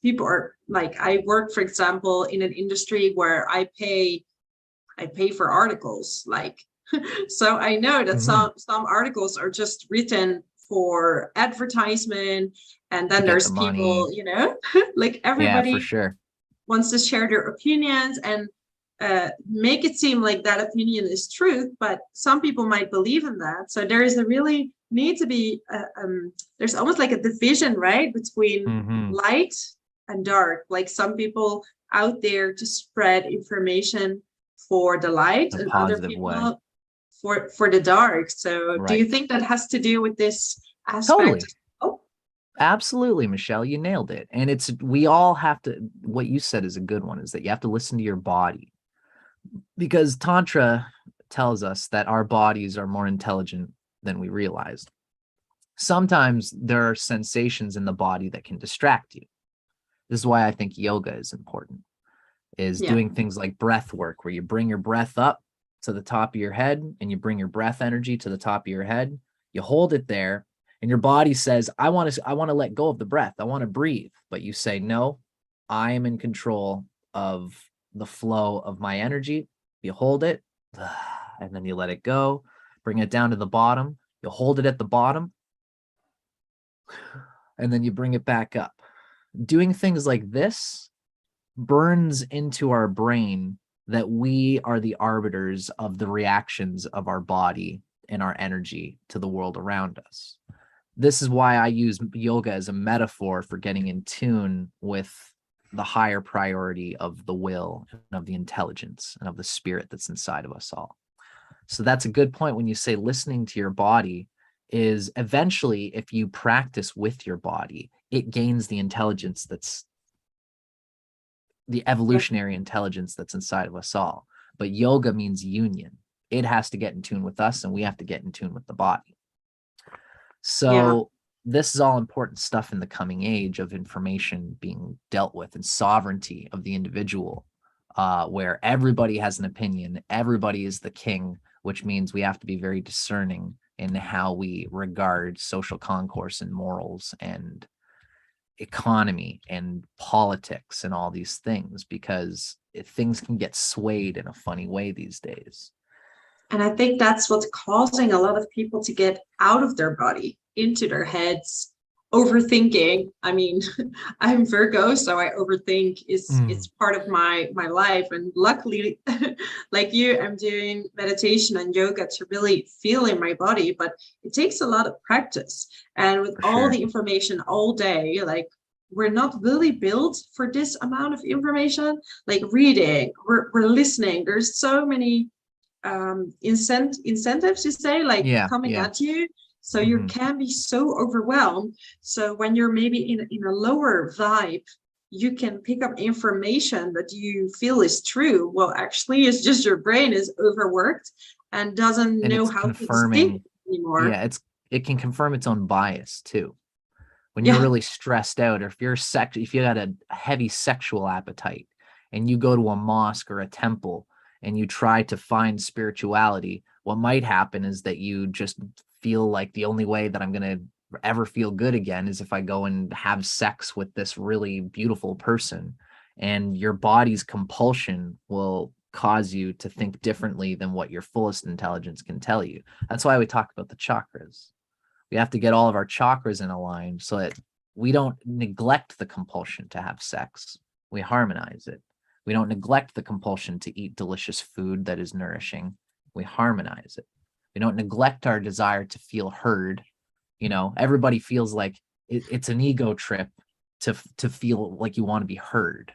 A: people are like, I work, for example, in an industry where I pay for articles, like, so I know that some articles are just written for advertisement, and then there's people, you know, like everybody
B: for sure
A: wants to share their opinions and make it seem like that opinion is truth, but some people might believe in that. So there is a really need to be there's almost like a division, right, between light and dark. Like some people out there to spread information for the light, and other people for the dark. So do you think that has to do with this aspect?
B: Totally. Oh, absolutely, Michelle, you nailed it. And we all have to, what you said is a good one, is that you have to listen to your body, because Tantra tells us that our bodies are more intelligent than we realized. Sometimes there are sensations in the body that can distract you. This is why I think yoga is important, is doing things like breath work, where you bring your breath up to the top of your head and you bring your breath energy to the top of your head. You hold it there and your body says, I want to let go of the breath. I want to breathe. But you say, no, I am in control of the flow of my energy. You hold it and then you let it go, bring it down to the bottom. You hold it at the bottom and then you bring it back up. Doing things like this burns into our brain that we are the arbiters of the reactions of our body and our energy to the world around us. This is why I use yoga as a metaphor for getting in tune with the higher priority of the will and of the intelligence and of the spirit that's inside of us all. So that's a good point when you say listening to your body, is eventually, if you practice with your body, it gains the intelligence that's the evolutionary intelligence that's inside of us all. But yoga means union. It has to get in tune with us and we have to get in tune with the body. So this is all important stuff in the coming age of information being dealt with and sovereignty of the individual, where everybody has an opinion, everybody is the king, which means we have to be very discerning in how we regard social concourse and morals and economy and politics and all these things, because things can get swayed in a funny way these days.
A: And I think that's what's causing a lot of people to get out of their body, into their heads, overthinking. I mean, I'm Virgo, so I overthink. It's part of my life. And luckily, like you, I'm doing meditation and yoga to really feel in my body, but it takes a lot of practice. And with all the information all day, like, we're not really built for this amount of information, like reading, we're listening. There's so many incentives, you say, like coming at you. So you can be so overwhelmed. So when you're maybe in a lower vibe, you can pick up information that you feel is true. Well, actually, it's just your brain is overworked and doesn't know how to think anymore.
B: Yeah, it can confirm its own bias too. When you're really stressed out, or if you got a heavy sexual appetite and you go to a mosque or a temple and you try to find spirituality, what might happen is that you just feel like the only way that I'm going to ever feel good again is if I go and have sex with this really beautiful person. And your body's compulsion will cause you to think differently than what your fullest intelligence can tell you. That's why we talk about the chakras. We have to get all of our chakras in a line so that we don't neglect the compulsion to have sex. We harmonize it. We don't neglect the compulsion to eat delicious food that is nourishing. We harmonize it. We don't neglect our desire to feel heard. You know, everybody feels like it's an ego trip to feel like you want to be heard.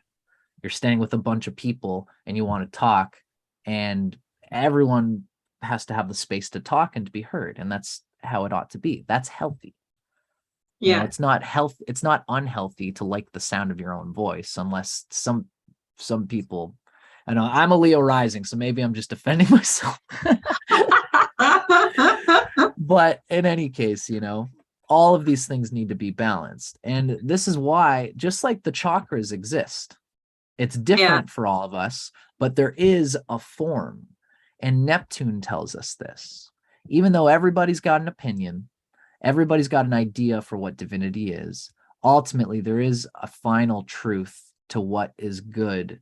B: You're standing with a bunch of people and you want to talk, and everyone has to have the space to talk and to be heard. And that's how it ought to be. That's healthy. You know,
A: Yeah.
B: it's not unhealthy to like the sound of your own voice, unless some people, I know I'm a Leo rising, so maybe I'm just defending myself. But in any case, you know, all of these things need to be balanced. And this is why, just like the chakras exist, it's different for all of us, but there is a form. And Neptune tells us this. Even though everybody's got an opinion, everybody's got an idea for what divinity is, ultimately there is a final truth to what is good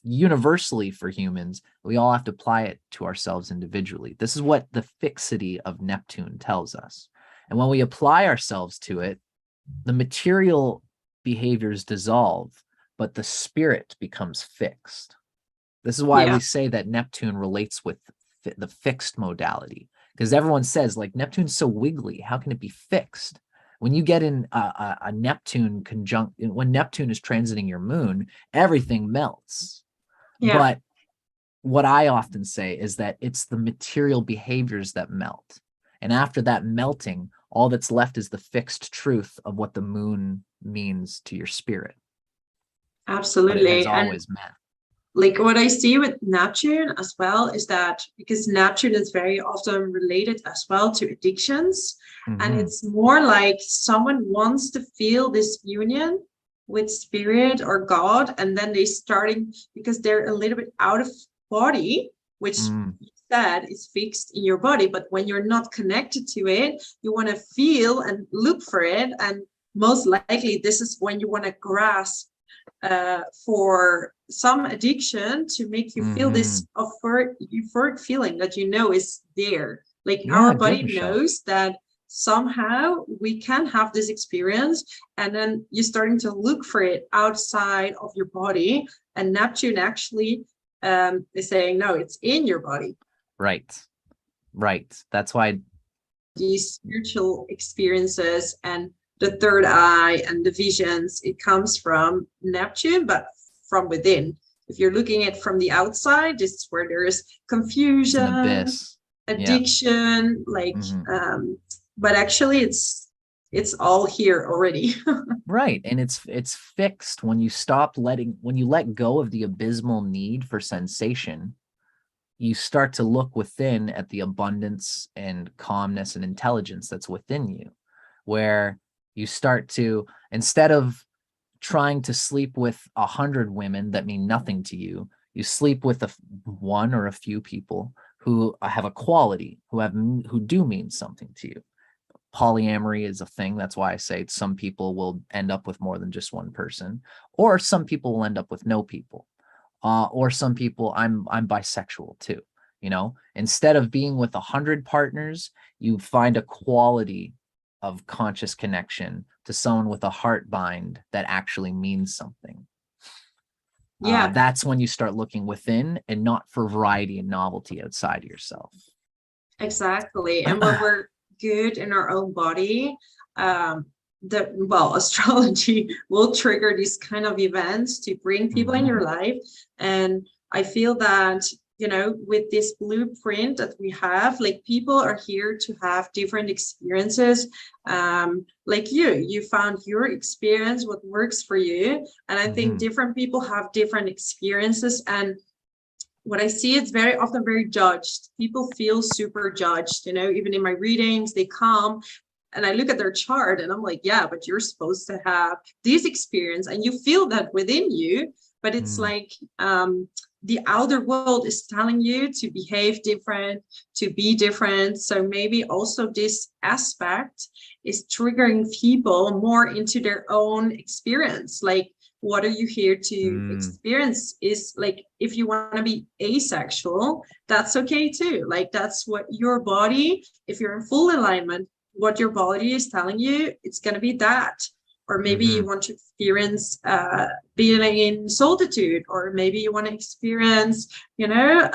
B: universally for humans. We all have to apply it to ourselves individually. This is what the fixity of Neptune tells us. And when we apply ourselves to it, the material behaviors dissolve, but the spirit becomes fixed. This is why we say that Neptune relates with the fixed modality, because everyone says, like, Neptune's so wiggly, how can it be fixed? When you get in a Neptune conjunct, when Neptune is transiting your moon, everything melts. But what I often say is that it's the material behaviors that melt. And after that melting, all that's left is the fixed truth of what the moon means to your spirit.
A: Absolutely.
B: But it has always meant.
A: Like what I see with Neptune as well is that because Neptune is very often related as well to addictions, and it's more like someone wants to feel this union with spirit or God, and then they starting because they're a little bit out of body, which you said is fixed in your body, but when you're not connected to it, you want to feel and look for it, and most likely this is when you want to grasp for some addiction to make you feel this euphoric feeling that you know is there. Like our body knows that somehow we can have this experience, and then you're starting to look for it outside of your body. And Neptune actually is saying, no, it's in your body.
B: Right. That's why
A: these spiritual experiences and the third eye and the visions, it comes from Neptune, but from within. If you're looking at it from the outside, this is where there's confusion, addiction, but actually it's all here already.
B: Right. And it's fixed when you let go of the abysmal need for sensation. You start to look within at the abundance and calmness and intelligence that's within you, where you start to, instead of trying to sleep with 100 women that mean nothing to you, you sleep with one or a few people who have a quality, who do mean something to you. Polyamory is a thing. That's why I say some people will end up with more than just one person, or some people will end up with no people, or some people, I'm bisexual too. You know, instead of being with 100 partners, you find a quality of conscious connection to someone with a heart bind that actually means something. That's when you start looking within and not for variety and novelty outside of yourself.
A: Exactly. And when we're good in our own body, astrology will trigger these kind of events to bring people in your life. And I feel that, you know, with this blueprint that we have, like, people are here to have different experiences. Like you found your experience, what works for you. And I think different people have different experiences. And what I see, it's very often very judged. People feel super judged, you know, even in my readings, they come and I look at their chart and I'm like, yeah, but you're supposed to have this experience, and you feel that within you, but it's like, the outer world is telling you to behave different, to be different. So maybe also this aspect is triggering people more into their own experience. Like, what are you here to experience? Is like, if you want to be asexual, that's okay too. Like, that's what your body, if you're in full alignment, what your body is telling you, it's going to be that. Or maybe you want to experience being in solitude, or maybe you want to experience, you know,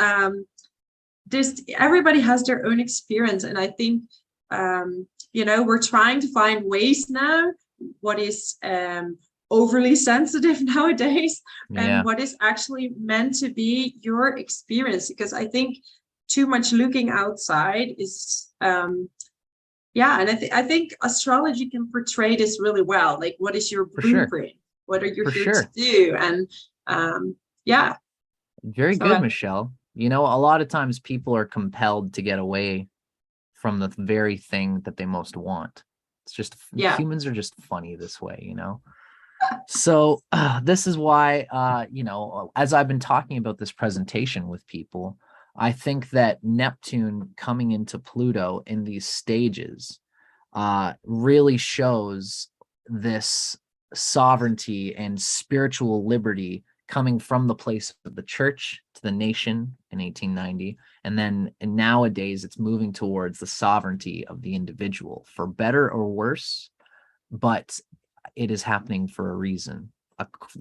A: everybody has their own experience. And I think, you know, we're trying to find ways now, what is overly sensitive nowadays, and
B: Yeah,
A: what is actually meant to be your experience. Because I think too much looking outside is yeah, and I think astrology can portray this really well. Like, what is your
B: for sure.
A: blueprint? What are you
B: For
A: here to
B: sure.
A: do? And yeah,
B: Very
A: so
B: good, Michelle. You know, a lot of times people are compelled to get away from the very thing that they most want. It's just
A: yeah,
B: humans are just funny this way, you know? So this is why, you know, as I've been talking about this presentation with people, I think that Neptune coming into Pluto in these stages really shows this sovereignty and spiritual liberty coming from the place of the church to the nation in 1890. And then nowadays it's moving towards the sovereignty of the individual, for better or worse, but it is happening for a reason.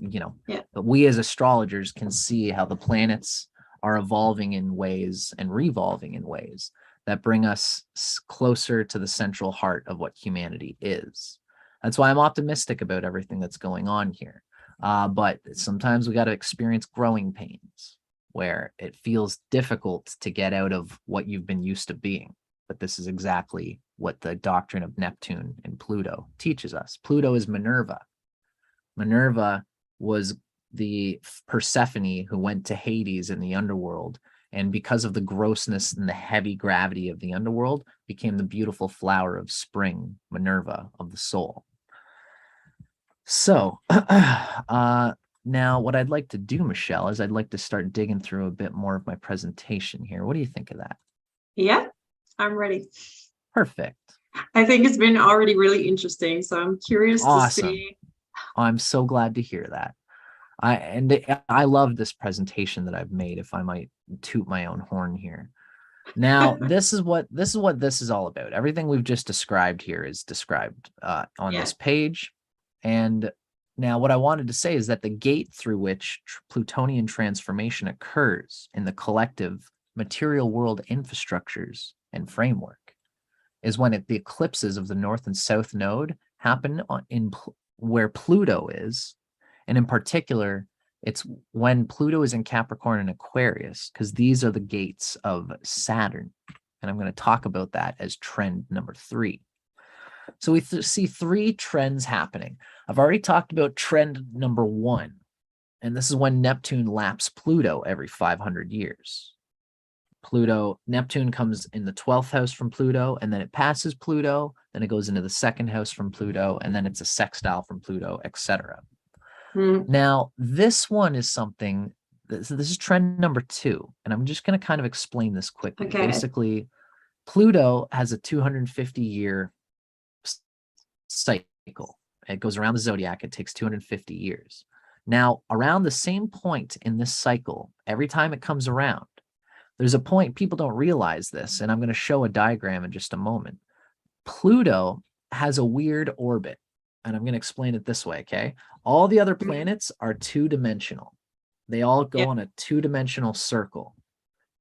B: You know,
A: yeah,
B: we as astrologers can see how the planets are evolving in ways and revolving in ways that bring us closer to the central heart of what humanity is. That's why I'm optimistic about everything that's going on here. But sometimes we got to experience growing pains where it feels difficult to get out of what you've been used to being. But this is exactly what the doctrine of Neptune and Pluto teaches us. Pluto is Minerva. Minerva was the Persephone who went to Hades in the underworld, and because of the grossness and the heavy gravity of the underworld, became the beautiful flower of spring, Minerva of the soul. So now what I'd like to do, Michelle, is I'd like to start digging through a bit more of my presentation here. What do you think of that?
A: yeah, I'm ready.
B: Perfect.
A: I think it's been already really interesting, so I'm curious to
B: Awesome.
A: see.
B: I'm so glad to hear that. I love this presentation that I've made, if I might toot my own horn here. Now, this is what this is all about. Everything we've just described here is described on
A: Yeah,
B: this page. And now what I wanted to say is that the gate through which Plutonian transformation occurs in the collective material world infrastructures and framework is when the eclipses of the north and south node happen where Pluto is. And in particular, it's when Pluto is in Capricorn and Aquarius, because these are the gates of Saturn. And I'm going to talk about that as trend number 3. So we see 3 trends happening. I've already talked about trend number 1, and this is when Neptune laps Pluto every 500 years. Neptune comes in the 12th house from Pluto, and then it passes Pluto, then it goes into the 2nd house from Pluto, and then it's a sextile from Pluto, etc. Now, this one is something, this is trend number 2, and I'm just going to kind of explain this quickly.
A: okay.
B: Basically, Pluto has a 250-year cycle. It goes around the zodiac. It takes 250 years. Now, around the same point in this cycle, every time it comes around, there's a point, people don't realize this, and I'm going to show a diagram in just a moment. Pluto has a weird orbit, and I'm going to explain it this way, okay? All the other planets are 2-dimensional. They all go on a 2-dimensional circle.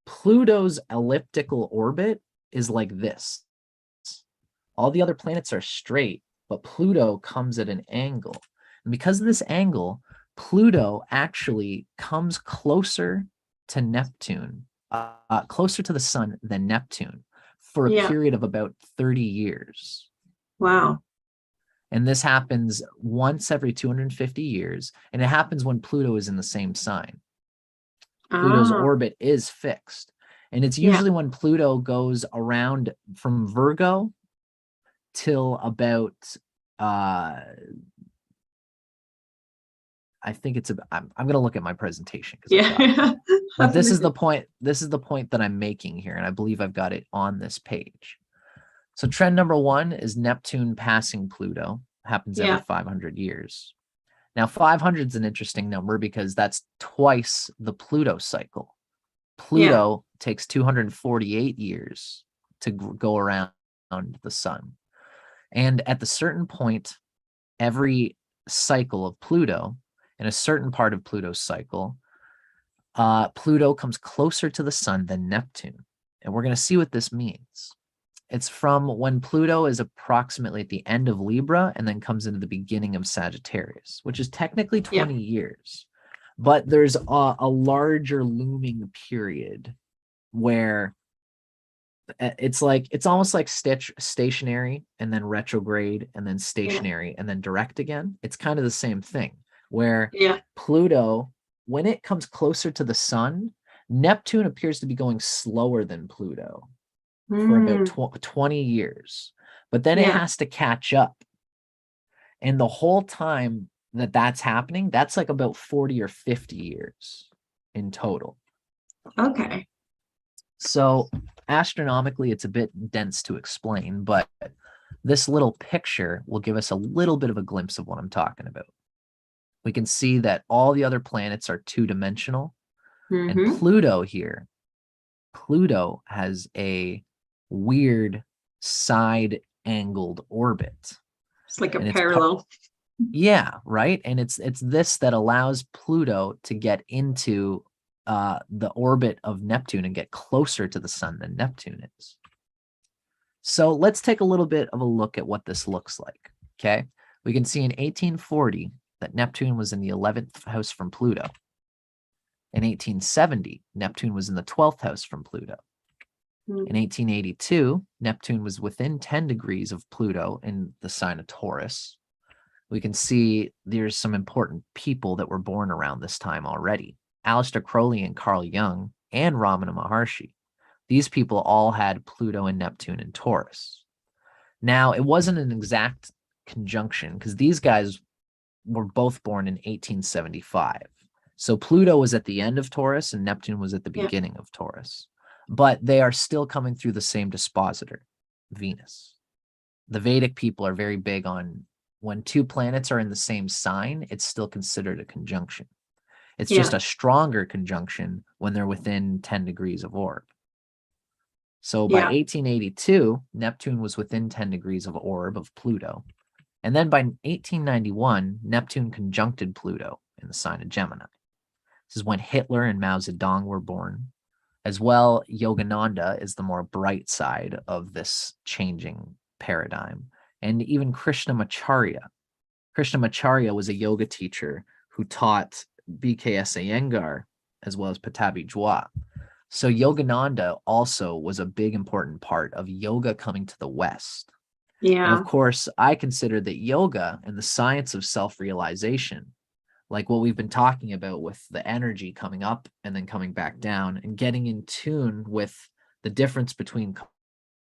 B: Pluto's elliptical orbit is like this. All the other planets are straight, but Pluto comes at an angle. And because of this angle, Pluto actually comes closer to Neptune, closer to the sun than Neptune for a period of about 30 years.
A: Wow.
B: And this happens once every 250 years, and it happens when Pluto is in the same sign. Pluto's orbit is fixed, and it's usually when Pluto goes around from Virgo till about I think it's I'm going to look at my presentation because but this is the point that I'm making here, and I believe I've got it on this page. So trend number 1 is Neptune passing Pluto. Happens every 500 years. Now 500 is an interesting number because that's twice the Pluto cycle. Pluto takes 248 years to go around the sun. And at the certain point, every cycle of Pluto, in a certain part of Pluto's cycle, Pluto comes closer to the sun than Neptune. And we're going to see what this means. It's from when Pluto is approximately at the end of Libra and then comes into the beginning of Sagittarius, which is technically 20 years. But there's a larger looming period where it's almost like stationary and then retrograde and then stationary and then direct again. It's kind of the same thing where Pluto, when it comes closer to the sun, Neptune appears to be going slower than Pluto for about 20 years, but then it has to catch up. And the whole time that that's happening, that's like about 40 or 50 years in total.
A: Okay.
B: So astronomically, it's a bit dense to explain, but this little picture will give us a little bit of a glimpse of what I'm talking about. We can see that all the other planets are two-dimensional, and Pluto here, Pluto has a weird side-angled orbit.
A: It's like a parallel.
B: Right? And it's this that allows Pluto to get into the orbit of Neptune and get closer to the sun than Neptune is. So let's take a little bit of a look at what this looks like. Okay. We can see in 1840 that Neptune was in the 11th house from Pluto. In 1870, Neptune was in the 12th house from Pluto. In 1882, Neptune was within 10 degrees of Pluto in the sign of Taurus. We can see there's some important people that were born around this time already. Aleister Crowley and Carl Jung and Ramana Maharshi. These people all had Pluto and Neptune in Taurus. Now, it wasn't an exact conjunction because these guys were both born in 1875. So Pluto was at the end of Taurus and Neptune was at the beginning of Taurus. But they are still coming through the same dispositor, Venus. The Vedic people are very big on when two planets are in the same sign, it's still considered a conjunction. It's just a stronger conjunction when they're within 10 degrees of orb. So by 1882, Neptune was within 10 degrees of orb of Pluto. And then by 1891, Neptune conjuncted Pluto in the sign of Gemini. This is when Hitler and Mao Zedong were born. As well, Yogananda is the more bright side of this changing paradigm. And even Krishnamacharya. Krishnamacharya was a yoga teacher who taught BKS Iyengar as well as Patabi Jua. So Yogananda also was a big important part of yoga coming to the West. And of course, I consider that yoga and the science of self-realization, like what we've been talking about with the energy coming up and then coming back down and getting in tune with the difference between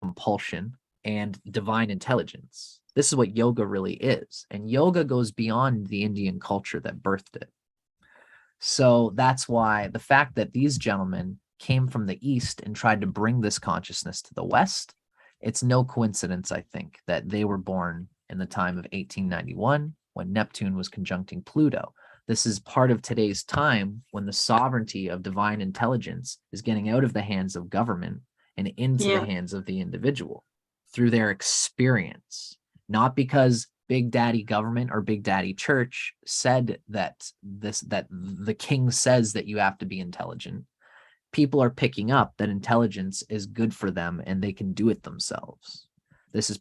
B: compulsion and divine intelligence. This is what yoga really is. And yoga goes beyond the Indian culture that birthed it. So that's why the fact that these gentlemen came from the East and tried to bring this consciousness to the West, it's no coincidence, I think, that they were born in the time of 1891 when Neptune was conjuncting Pluto. This is part of today's time when the sovereignty of divine intelligence is getting out of the hands of government and into the hands of the individual through their experience, not because Big Daddy government or Big Daddy church said that the king says that you have to be intelligent. People are picking up that intelligence is good for them and they can do it themselves. This is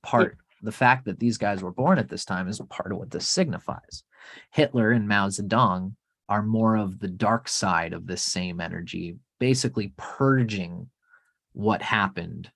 B: the fact that these guys were born at this time is part of what this signifies. Hitler and Mao Zedong are more of the dark side of this same energy, basically purging what happened,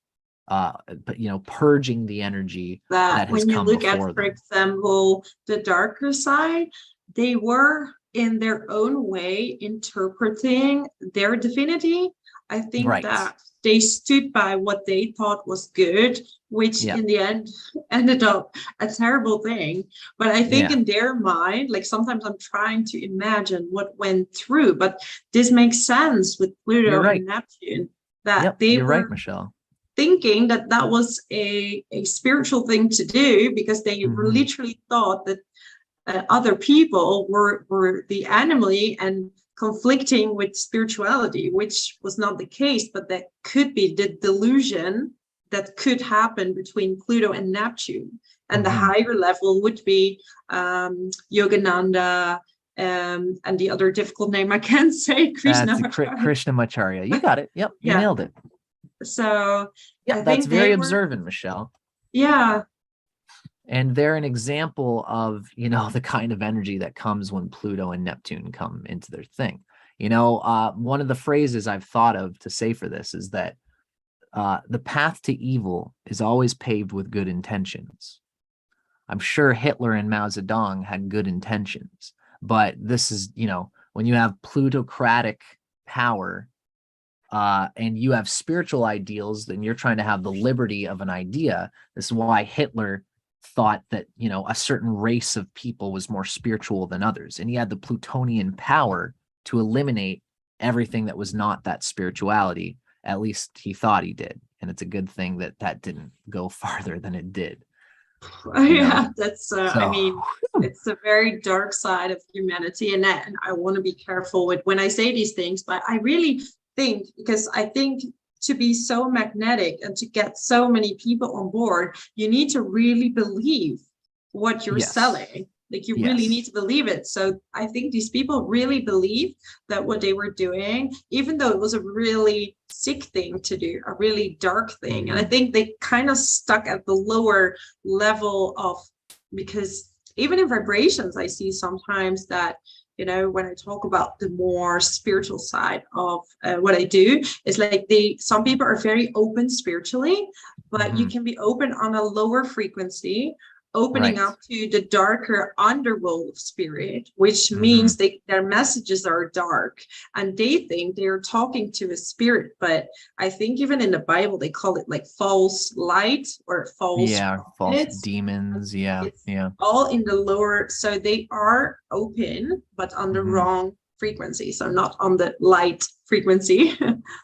B: purging the energy that has come before them. When you look at,
A: for example, the darker side, they were in their own way interpreting their divinity. I think that they stood by what they thought was good, which in the end ended up a terrible thing. But I think in their mind, like sometimes I'm trying to imagine what went through, but this makes sense with Pluto and Neptune, that they were
B: Michelle,
A: thinking that that was a spiritual thing to do because they literally thought that other people were the enemy and conflicting with spirituality, which was not the case, but that could be the delusion that could happen between Pluto and Neptune. And the higher level would be Yogananda and the other difficult name I can't say,
B: Krishnamacharya. You got it. Yep, you nailed it.
A: So
B: Yeah,
A: I
B: that's
A: think
B: very
A: they were,
B: observant, Michelle.
A: yeah,
B: And they're an example of, the kind of energy that comes when Pluto and Neptune come into their thing. One of the phrases I've thought of to say for this is that the path to evil is always paved with good intentions. I'm sure Hitler and Mao Zedong had good intentions, but this is, when you have plutocratic power and you have spiritual ideals, then you're trying to have the liberty of an idea. This is why Hitler thought that, a certain race of people was more spiritual than others. And he had the Plutonian power to eliminate everything that was not that spirituality. At least he thought he did. And it's a good thing that that didn't go farther than it did.
A: yeah, that's, I
B: So,
A: mean, it's a very dark side of humanity. And I want to be careful with when I say these things, but I really think, because I think to be so magnetic and to get so many people on board, you need to really believe what you're
B: yes.
A: selling. Like you really need to believe it. So I think these people really believe that what they were doing, even though it was a really sick thing to do, a really dark thing. And I think they kind of stuck at the lower level of, because even in vibrations, I see sometimes that, when I talk about the more spiritual side of what I do, is like some people are very open spiritually, but you can be open on a lower frequency, opening up to the darker underworld of spirit, which means their messages are dark and they think they're talking to a spirit. But I think even in the Bible, they call it like false light or false
B: false
A: prophets.
B: demons. It's
A: all in the lower. So they are open, but on the wrong frequency. So not on the light frequency.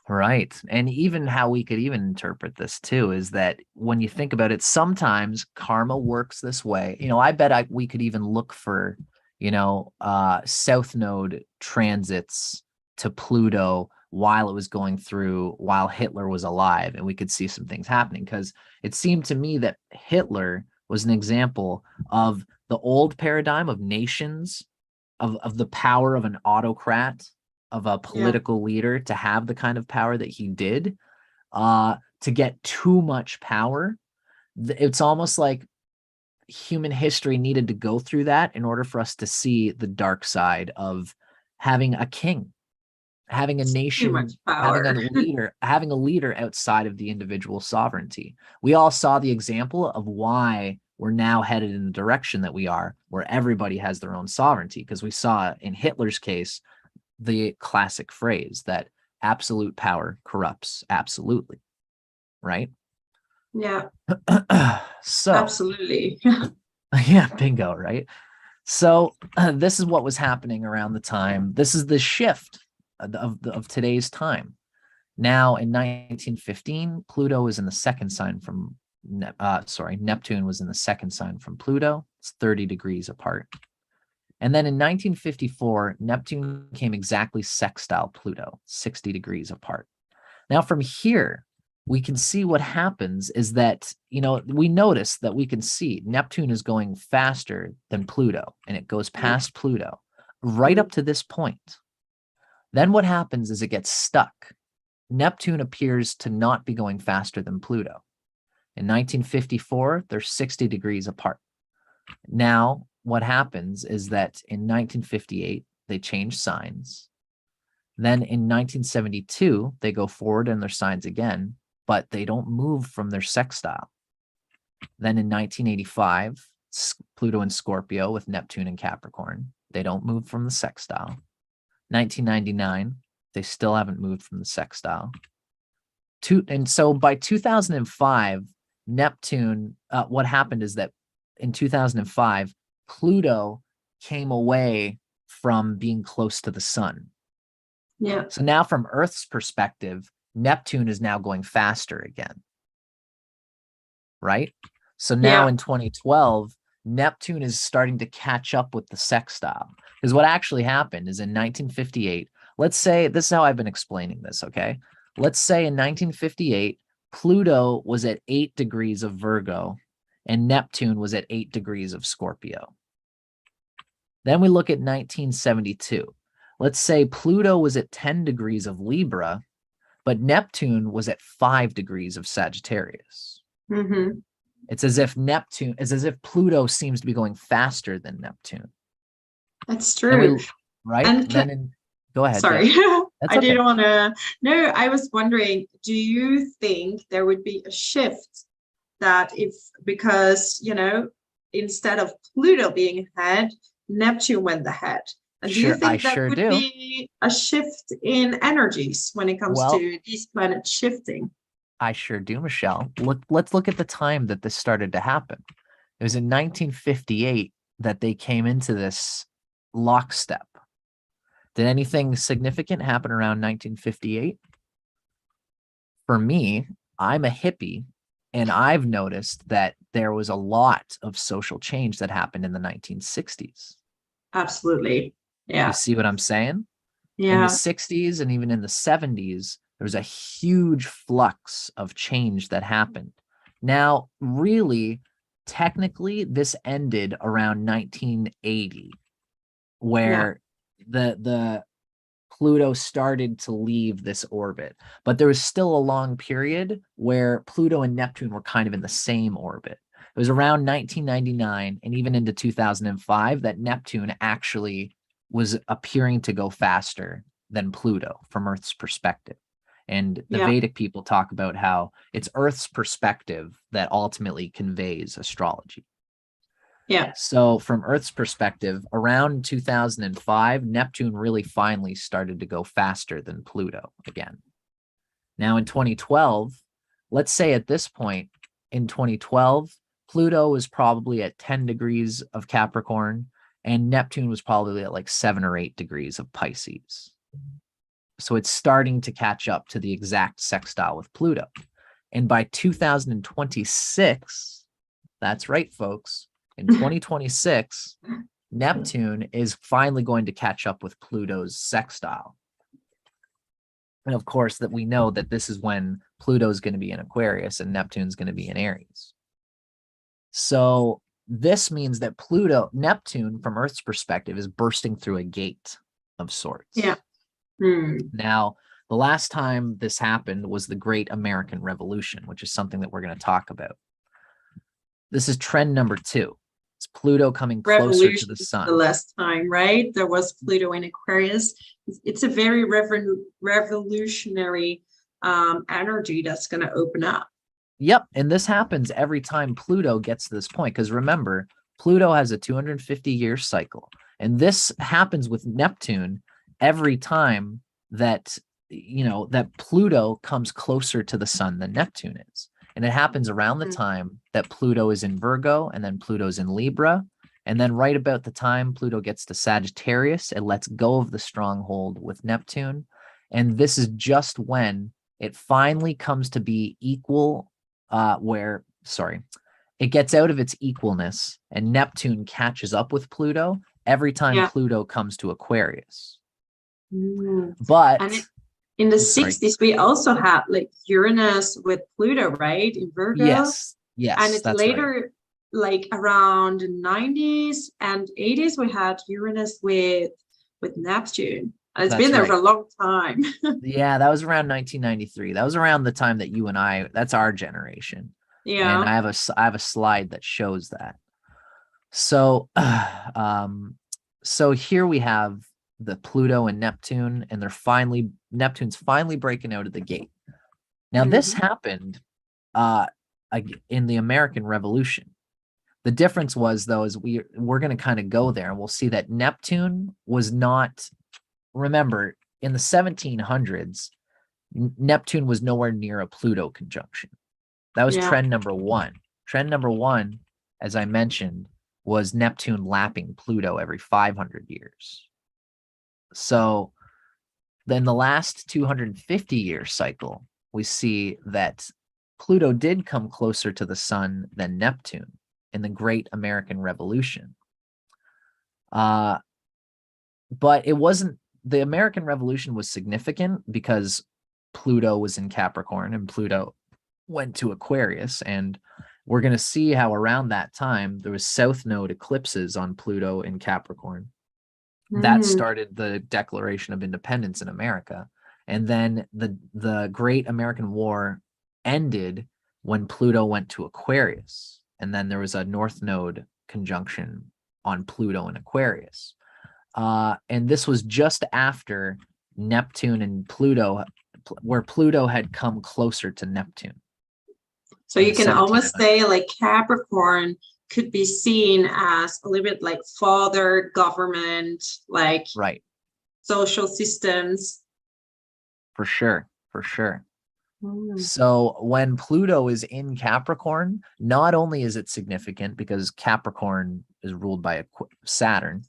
B: Right. And even how we could even interpret this too is that when you think about it, sometimes karma works this way. I bet we could even look for, South Node transits to Pluto while it was going through, while Hitler was alive, and we could see some things happening, because it seemed to me that Hitler was an example of the old paradigm of nations, of the power of an autocrat, of a political leader, to have the kind of power that he did, to get too much power. It's almost like human history needed to go through that in order for us to see the dark side of having a king, having a nation, having a leader outside of the individual sovereignty. We all saw the example of why we're now headed in the direction that we are, where everybody has their own sovereignty, because we saw in Hitler's case the classic phrase that absolute power corrupts absolutely, right?
A: Yeah.
B: So
A: absolutely.
B: yeah, bingo, right? So this is what was happening around the time. This is the shift of today's time. Now in 1915, Pluto is in the second sign from Neptune was in the second sign from Pluto. It's 30 degrees apart. And then in 1954, Neptune came exactly sextile Pluto, 60 degrees apart. Now from here, we can see what happens is that, we notice that we can see Neptune is going faster than Pluto, and it goes past Pluto right up to this point. Then what happens is it gets stuck. Neptune appears to not be going faster than Pluto. In 1954, they're 60 degrees apart. Now, what happens is that in 1958, they change signs. Then in 1972, they go forward in their signs again, but they don't move from their sextile. Then in 1985, Pluto and Scorpio with Neptune and Capricorn, they don't move from the sextile. 1999, they still haven't moved from the sextile. And so by 2005, Neptune, what happened is that in 2005, Pluto came away from being close to the sun.
A: Yeah.
B: So now from Earth's perspective, Neptune is now going faster again. Right? So now in 2012, Neptune is starting to catch up with the sextile. Because what actually happened is in 1958, let's say, this is how I've been explaining this, okay? Let's say in 1958, Pluto was at 8 degrees of Virgo and Neptune was at 8 degrees of Scorpio. Then we look at 1972. Let's say Pluto was at 10 degrees of Libra, but Neptune was at 5 degrees of Sagittarius.
A: Mm-hmm.
B: It's as if Pluto seems to be going faster than Neptune.
A: That's true.
B: Right?
A: And
B: go ahead.
A: sorry,
B: Yeah. That's
A: I
B: okay.
A: didn't want to. No, I was wondering, do you think there would be a shift that because, instead of Pluto being ahead, Neptune went ahead? And do you think that would be a shift in energies when it comes to these planets shifting?
B: I sure do, Michelle. Let's look at the time that this started to happen. It was in 1958 that they came into this lockstep. Did anything significant happen around 1958? For me, I'm a hippie, and I've noticed that there was a lot of social change that happened in the 1960s.
A: Absolutely. Yeah.
B: You see what I'm saying?
A: Yeah.
B: In the 60s and even in the 70s, there was a huge flux of change that happened. Now, really, technically, this ended around 1980, where the Pluto started to leave this orbit. But there was still a long period where Pluto and Neptune were kind of in the same orbit. It was around 1999 and even into 2005 that Neptune actually was appearing to go faster than Pluto from Earth's perspective. And the Vedic people talk about how it's Earth's perspective that ultimately conveys astrology.
A: Yeah.
B: So from Earth's perspective, around 2005, Neptune really finally started to go faster than Pluto again. Now in 2012, let's say at this point in 2012, Pluto was probably at 10 degrees of Capricorn and Neptune was probably at like 7 or 8 degrees of Pisces. So it's starting to catch up to the exact sextile with Pluto. And by 2026, that's right, folks, in 2026, Neptune is finally going to catch up with Pluto's sextile. And of course, that we know that this is when Pluto is going to be in Aquarius and Neptune's going to be in Aries. So this means that Neptune, from Earth's perspective, is bursting through a gate of sorts.
A: Yeah.
B: Now, the last time this happened was the Great American Revolution, which is something that we're going to talk about. This is trend number 2. It's Pluto coming closer to the sun.
A: The last time, right? There was Pluto in Aquarius. It's a very revolutionary energy that's going to open up.
B: Yep. And this happens every time Pluto gets to this point. Because remember, Pluto has a 250-year cycle. And this happens with Neptune every time that, that Pluto comes closer to the sun than Neptune is. And it happens around the time that Pluto is in Virgo and then Pluto's in Libra. And then right about the time Pluto gets to Sagittarius, it lets go of the stronghold with Neptune. And this is just when it finally comes to be equal, it gets out of its equalness and Neptune catches up with Pluto every time Pluto comes to Aquarius. But
A: in the 60s, we also had like Uranus with Pluto, right? In Virgo.
B: Yes.
A: And it's later, like around the 90s and 80s, we had Uranus with Neptune. And it's been there for a long time.
B: Yeah, that was around 1993. That was around the time that you and that's our generation.
A: Yeah.
B: And I have a slide that shows that. So, so here we have the Pluto and Neptune, and Neptune's finally breaking out of the gate. Now, this happened in the American Revolution. The difference was, though, is we're going to kind of go there, and we'll see that Neptune was not. Remember, in the 1700s, Neptune was nowhere near a Pluto conjunction. That was trend number 1. Trend number 1, as I mentioned, was Neptune lapping Pluto every 500 years. So then the last 250-year cycle, we see that Pluto did come closer to the sun than Neptune in the Great American Revolution. But it wasn't, the American Revolution was significant because Pluto was in Capricorn and Pluto went to Aquarius. And we're going to see how around that time there was south node eclipses on Pluto in Capricorn. That started the Declaration of Independence in America. And then the Great American War ended when Pluto went to Aquarius. And then there was a North Node conjunction on Pluto and Aquarius. And this was just after Neptune and Pluto, where Pluto had come closer to Neptune.
A: So you can almost say like Capricorn could be seen as a little bit like father, government, like social systems.
B: For sure, for sure. So when Pluto is in Capricorn, not only is it significant because Capricorn is ruled by Saturn,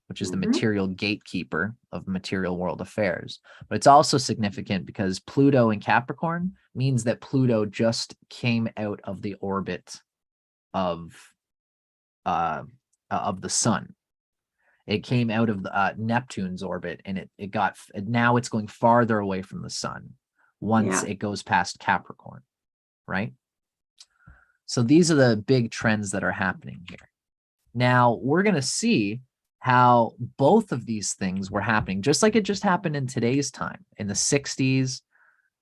B: which is the material gatekeeper of material world affairs, but it's also significant because Pluto in Capricorn means that Pluto just came out of the orbit of the sun. It came out of the, Neptune's orbit, and now it's going farther away from the sun once it goes past Capricorn, right? So these are the big trends that are happening here. Now we're going to see how both of these things were happening, just like it just happened in today's time. In the 60s,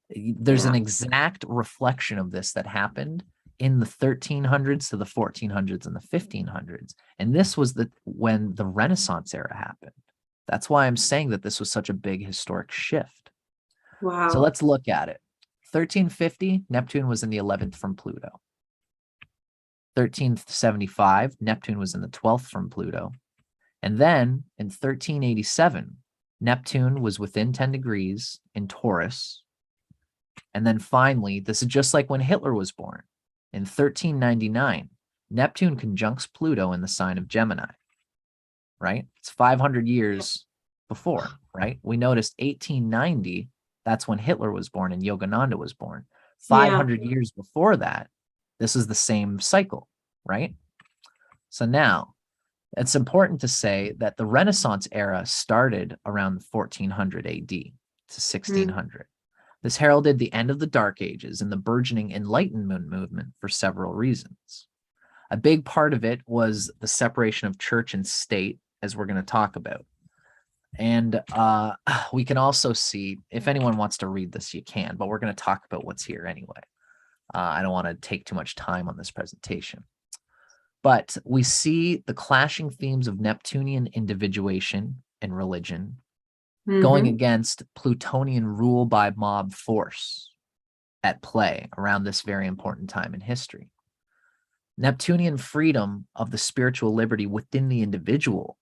B: there's an exact reflection of this that happened in the 1300s to the 1400s and the 1500s. And this was when the Renaissance era happened. That's why I'm saying that this was such a big historic shift.
A: Wow.
B: So let's look at it. 1350, Neptune was in the 11th from Pluto. 1375, Neptune was in the 12th from Pluto. And then in 1387, Neptune was within 10 degrees in Taurus. And then finally, this is just like when Hitler was born. In 1399, Neptune conjuncts Pluto in the sign of Gemini, right? It's 500 years before, right? We noticed 1890, that's when Hitler was born and Yogananda was born. 500 years before that, this is the same cycle, right? So now, it's important to say that the Renaissance era started around 1400 AD to 1600. This heralded the end of the Dark Ages and the burgeoning Enlightenment movement for several reasons. A big part of it was the separation of church and state, as we're going to talk about. And we can also see, if anyone wants to read this, you can, but we're going to talk about what's here anyway. I don't want to take too much time on this presentation. But we see the clashing themes of Neptunian individuation and religion going against Plutonian rule by mob force at play around this very important time in history. Neptunian freedom of the spiritual liberty within the individual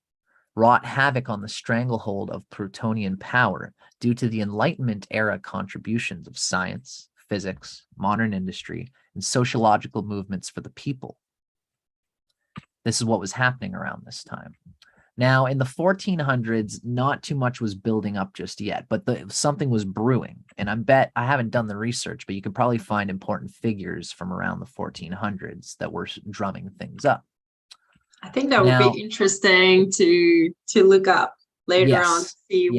B: wrought havoc on the stranglehold of Plutonian power due to the Enlightenment era contributions of science, physics, modern industry, and sociological movements for the people. This is what was happening around this time. Now, in the 1400s, not too much was building up just yet, but something was brewing. And I haven't done the research, but you could probably find important figures from around the 1400s that were drumming things up.
A: I think that would be interesting to look up later on, to see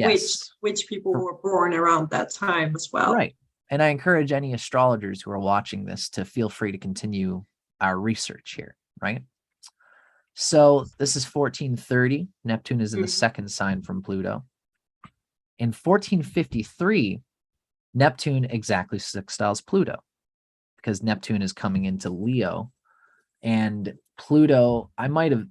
A: which people were born around that time as well.
B: Right. And I encourage any astrologers who are watching this to feel free to continue our research here, right? So this is 1430. Neptune is in the second sign from Pluto. In 1453, Neptune exactly sextiles Pluto because Neptune is coming into Leo. And Pluto,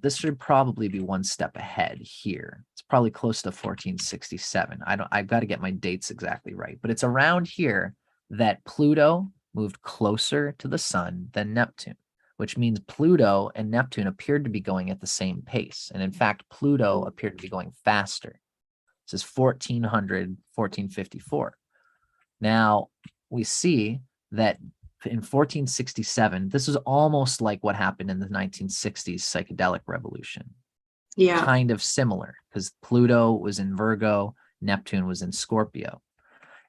B: this should probably be one step ahead here. It's probably close to 1467. I've got to get my dates exactly right, but it's around here that Pluto moved closer to the sun than Neptune, which means Pluto and Neptune appeared to be going at the same pace. And in fact, Pluto appeared to be going faster. This is 1400, 1454. Now, we see that in 1467, this is almost like what happened in the 1960s psychedelic revolution. Yeah. Kind of similar, because Pluto was in Virgo, Neptune was in Scorpio.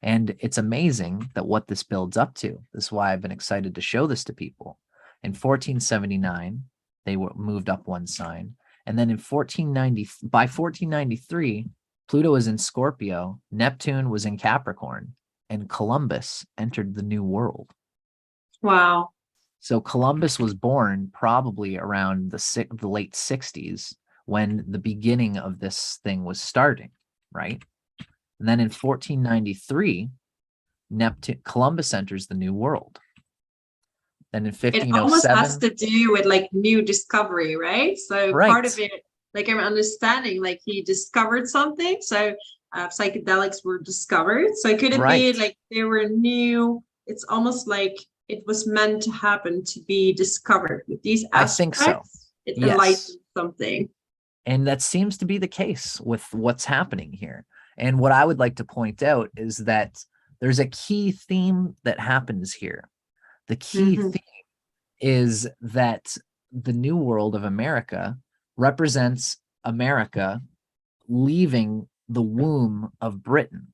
B: And it's amazing that what this builds up to. This is why I've been excited to show this to people. In 1479, they moved up one sign. And then by 1493, Pluto was in Scorpio, Neptune was in Capricorn, and Columbus entered the New World.
A: Wow.
B: So Columbus was born probably around the late 60s when the beginning of this thing was starting, right? And then in 1493, Columbus enters the New World. Then in
A: It almost has
B: 1507,
A: to do with like new discovery, right? So part of
B: right,
A: it, like I'm understanding, like he discovered something. So psychedelics were discovered. So could it be
B: right.
A: like they were new? It's almost like it was meant to happen to be discovered with these
B: I think so.
A: aspects. It
B: Yes.
A: enlightened something.
B: And that seems to be the case with what's happening here. And what I would like to point out is that there's a key theme that happens here. The key
A: Mhm.
B: theme is that the New World of America represents America leaving the womb of Britain.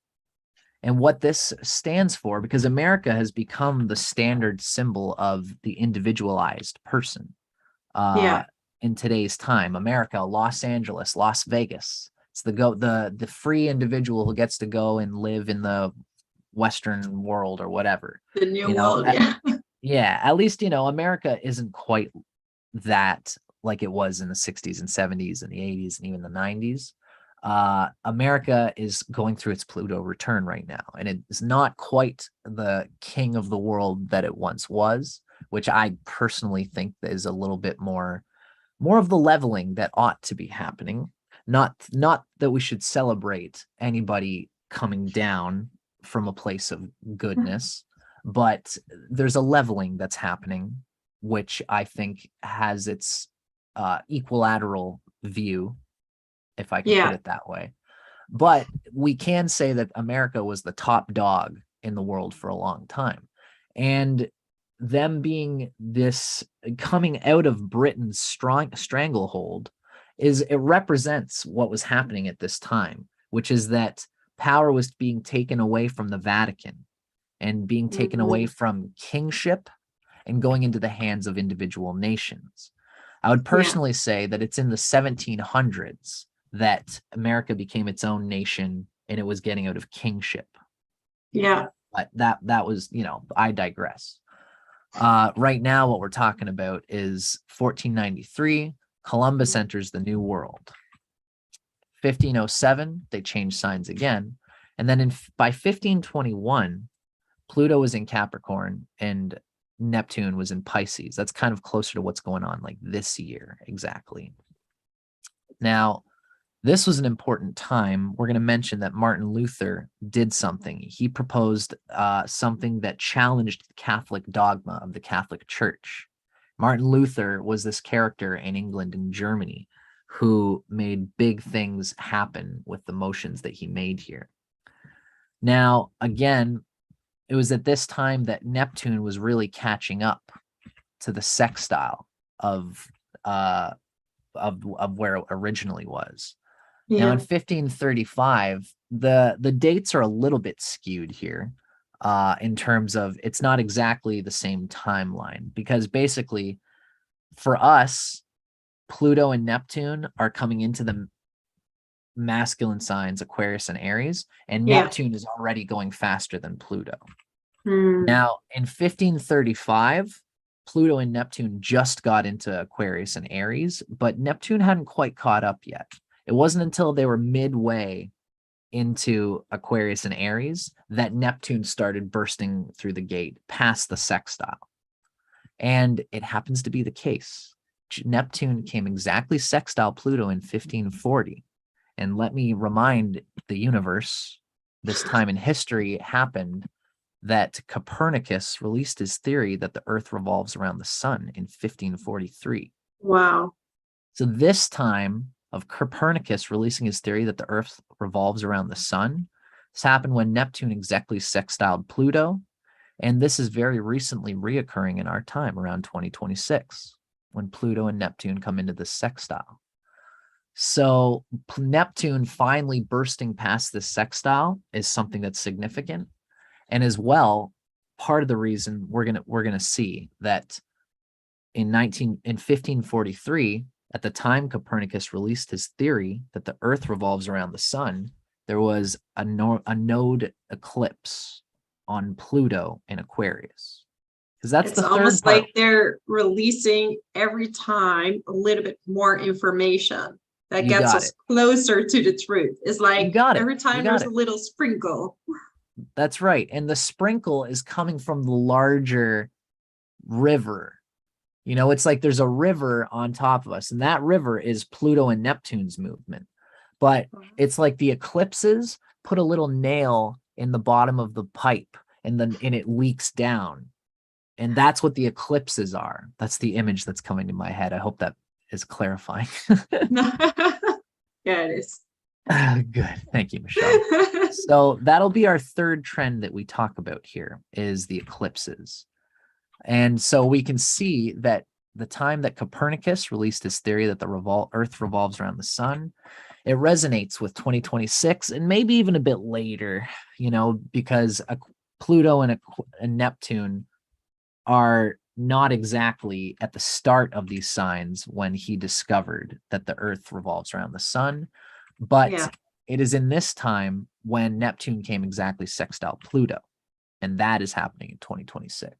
B: And what this stands for, because America has become the standard symbol of the individualized person
A: Yeah.
B: in today's time. America, Los Angeles, Las Vegas. It's the free individual who gets to go and live in the Western world or whatever.
A: The new
B: You know,
A: world. Yeah.
B: yeah, at least, America isn't quite that like it was in the 60s and 70s and the 80s and even the 90s. America is going through its Pluto return right now, and it is not quite the king of the world that it once was, which I personally think is a little bit more of the leveling that ought to be happening. Not that we should celebrate anybody coming down from a place of goodness, but there's a leveling that's happening, which I think has its equilateral view, if I can put
A: Yeah.
B: it that way. But we can say that America was the top dog in the world for a long time. And them being this coming out of Britain's stranglehold it represents what was happening at this time, which is that power was being taken away from the Vatican and being taken away
A: Mhm.
B: from kingship and going into the hands of individual nations. I would
A: Yeah.
B: personally say that it's in the 1700s that America became its own nation and it was getting out of kingship.
A: Yeah.
B: But that was, I digress. Right now, what we're talking about is 1493, Columbus enters the New World. 1507, they change signs again. And then by 1521, Pluto was in Capricorn and Neptune was in Pisces. That's kind of closer to what's going on like this year exactly. Now, this was an important time. We're going to mention that Martin Luther did something. He proposed something that challenged the Catholic dogma of the Catholic Church. Martin Luther was this character in England and Germany who made big things happen with the motions that he made here. Now, again, it was at this time that Neptune was really catching up to the sextile of where it originally was. Now in
A: Yeah.
B: 1535, the dates are a little bit skewed here in terms of it's not exactly the same timeline, because basically for us, Pluto and Neptune are coming into the masculine signs, Aquarius and Aries, and
A: Yeah.
B: Neptune is already going faster than Pluto.
A: Mm.
B: Now in 1535, Pluto and Neptune just got into Aquarius and Aries, but Neptune hadn't quite caught up yet. It wasn't until they were midway into Aquarius and Aries that Neptune started bursting through the gate past the sextile. And it happens to be the case. Neptune came exactly sextile Pluto in 1540. And let me remind the universe, this time in history happened that Copernicus released his theory that the Earth revolves around the sun in 1543.
A: Wow.
B: So this time of Copernicus releasing his theory that the Earth revolves around the sun, this happened when Neptune exactly sextiled Pluto, and this is very recently reoccurring in our time around 2026 when Pluto and Neptune come into the sextile. So Neptune finally bursting past this sextile is something that's significant. And as well, part of the reason we're gonna see that in 1543, at the time Copernicus released his theory that the Earth revolves around the sun, there was a node eclipse on Pluto in Aquarius. Because that's
A: It's
B: the third
A: almost
B: part.
A: like they're releasing every time a little bit more information. that
B: You
A: gets
B: got
A: us
B: it.
A: closer to the truth. It's
B: You
A: like
B: got it.
A: every
B: You
A: time
B: got
A: there's
B: it.
A: a little sprinkle.
B: That's right. And the sprinkle is coming from the larger river. You know, it's like there's a river on top of us, and that river is Pluto and Neptune's movement. But it's like the eclipses put a little nail in the bottom of the pipe, and then it leaks down. And that's what the eclipses are. That's the image that's coming to my head. I hope that is clarifying.
A: Yeah, it is.
B: Good. Thank you, Michelle. So that'll be our third trend that we talk about here is the eclipses. And so we can see that the time that Copernicus released his theory that the Earth revolves around the sun, it resonates with 2026 and maybe even a bit later, you know, because Pluto and Neptune are not exactly at the start of these signs when he discovered that the Earth revolves around the sun, but it is in this time when Neptune came exactly sextile Pluto, and that is happening in 2026.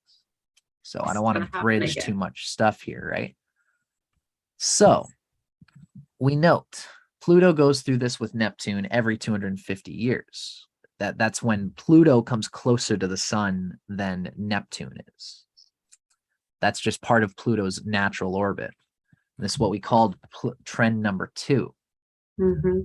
B: So I don't want to bridge too much stuff here, right? So we note Pluto goes through this with Neptune every 250 years. That's when Pluto comes closer to the sun than Neptune is. That's just part of Pluto's natural orbit. This is what we called trend number 2.
A: Mm-hmm.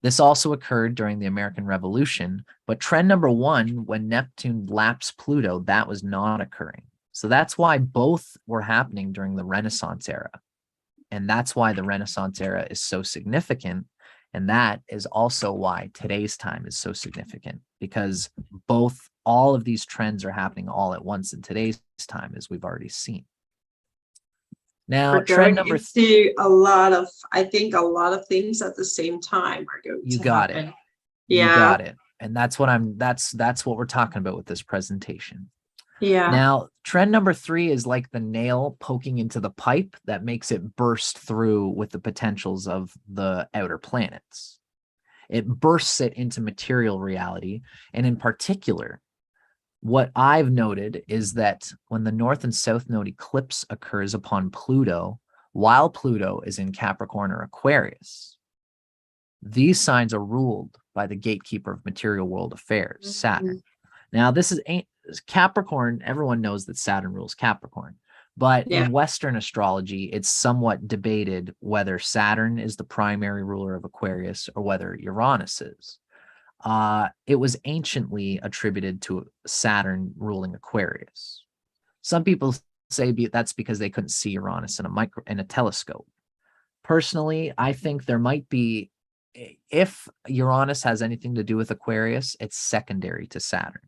B: This also occurred during the American Revolution, but trend number 1, when Neptune laps Pluto, that was not occurring. So that's why both were happening during the Renaissance era. And that's why the Renaissance era is so significant. And that is also why today's time is so significant, because all of these trends are happening all at once in today's time, as we've already seen. Now,
A: we're
B: trend
A: going
B: number
A: into a lot of things at the same time are going
B: you
A: to
B: got
A: happen.
B: it.
A: Yeah.
B: You got it. And that's what we're talking about with this presentation.
A: Yeah.
B: Now, trend number 3 is like the nail poking into the pipe that makes it burst through with the potentials of the outer planets. It bursts it into material reality. And in particular, what I've noted is that when the North and South Node eclipse occurs upon Pluto, while Pluto is in Capricorn or Aquarius, these signs are ruled by the gatekeeper of material world affairs, Saturn. Now, this is Capricorn. Everyone knows that Saturn rules Capricorn. But in Western astrology, it's somewhat debated whether Saturn is the primary ruler of Aquarius or whether Uranus is. It was anciently attributed to Saturn ruling Aquarius. Some people say that's because they couldn't see Uranus in a telescope. Personally, I think there might be, if Uranus has anything to do with Aquarius, it's secondary to Saturn.